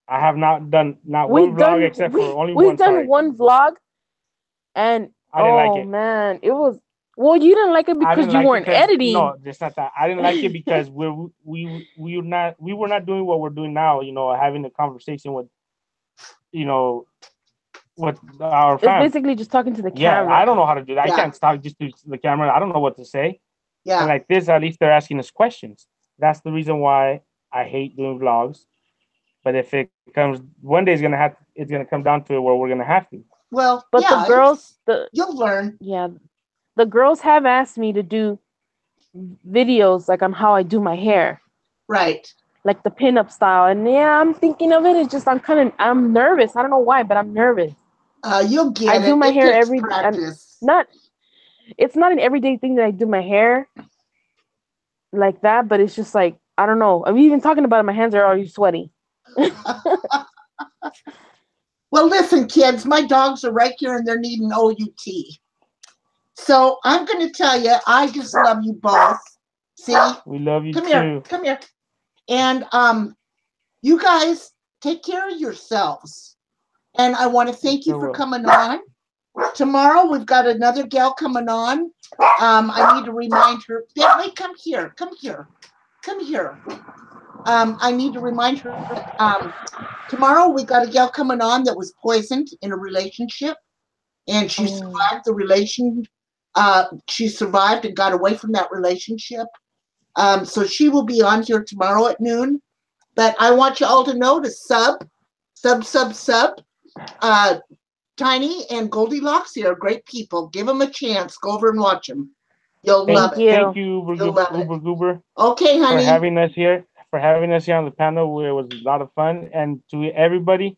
S4: I have not done one
S3: we've
S4: vlog except for only
S3: we've
S4: one.
S3: done
S4: Sorry.
S3: one vlog, and
S4: I didn't like it.
S3: Man, it was. Well, you didn't like it because you weren't editing.
S4: No, it's not that. I didn't like it because we were not doing what we're doing now. Having a conversation with, with our
S3: It's
S4: fam.
S3: basically just talking to the
S4: Yeah,
S3: camera.
S4: I don't know how to do that.
S1: Yeah.
S4: I can't talk just to the camera. I don't know what to say.
S1: Yeah.
S4: And like this, at least they're asking us questions. That's the reason why I hate doing vlogs. But if it comes one day, it's gonna come down to it where we're gonna have to.
S1: Well,
S3: But
S1: yeah,
S3: the girls,
S1: you'll learn.
S3: Yeah, the girls have asked me to do videos like on how I do my hair,
S1: Right.
S3: like the pinup style. And yeah, I'm thinking of it. It's just I'm nervous. I don't know why, but I'm nervous.
S1: You'll get it.
S3: I do my
S1: it
S3: hair
S1: takes
S3: every
S1: practice.
S3: It's not an everyday thing that I do my hair like that, but it's just like, I don't know. I'm even talking about it, my hands are already sweaty.
S1: Well, listen, kids, my dogs are right here and they're needing OUT. So I'm going to tell you, I just love you both. See?
S4: We love you
S1: Come
S4: too.
S1: here. Come here. And you guys take care of yourselves. And I want to thank you for coming on. Tomorrow we've got another gal coming on. I need to remind her. Bentley, come here. Come here. Come here. I need to remind her. Tomorrow we got a gal coming on that was poisoned in a relationship, and she survived the relation. She survived and got away from that relationship. So she will be on here tomorrow at noon. But I want you all to know to sub. Tiny and Goldilocks here are great people. Give them a chance. Go over and watch them. You'll love it.
S4: Thank you, Uber Goober.
S1: Okay, honey.
S4: For having us here. For having us here on the panel. It was a lot of fun. And to everybody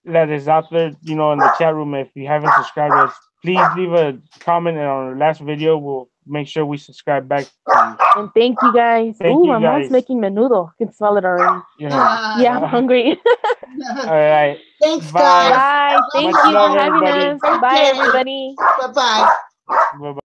S4: that is out there, in the chat room, if you haven't subscribed to us, please leave a comment, and on our last video, we'll make sure we subscribe back to you.
S3: And thank you guys. My mom's making menudo. I can smell it already. Yeah, I'm hungry.
S4: All right.
S1: Thanks,
S4: Bye.
S1: guys.
S3: Bye. Thank you for having us. Bye, everybody.
S1: Bye-bye.
S4: Bye-bye.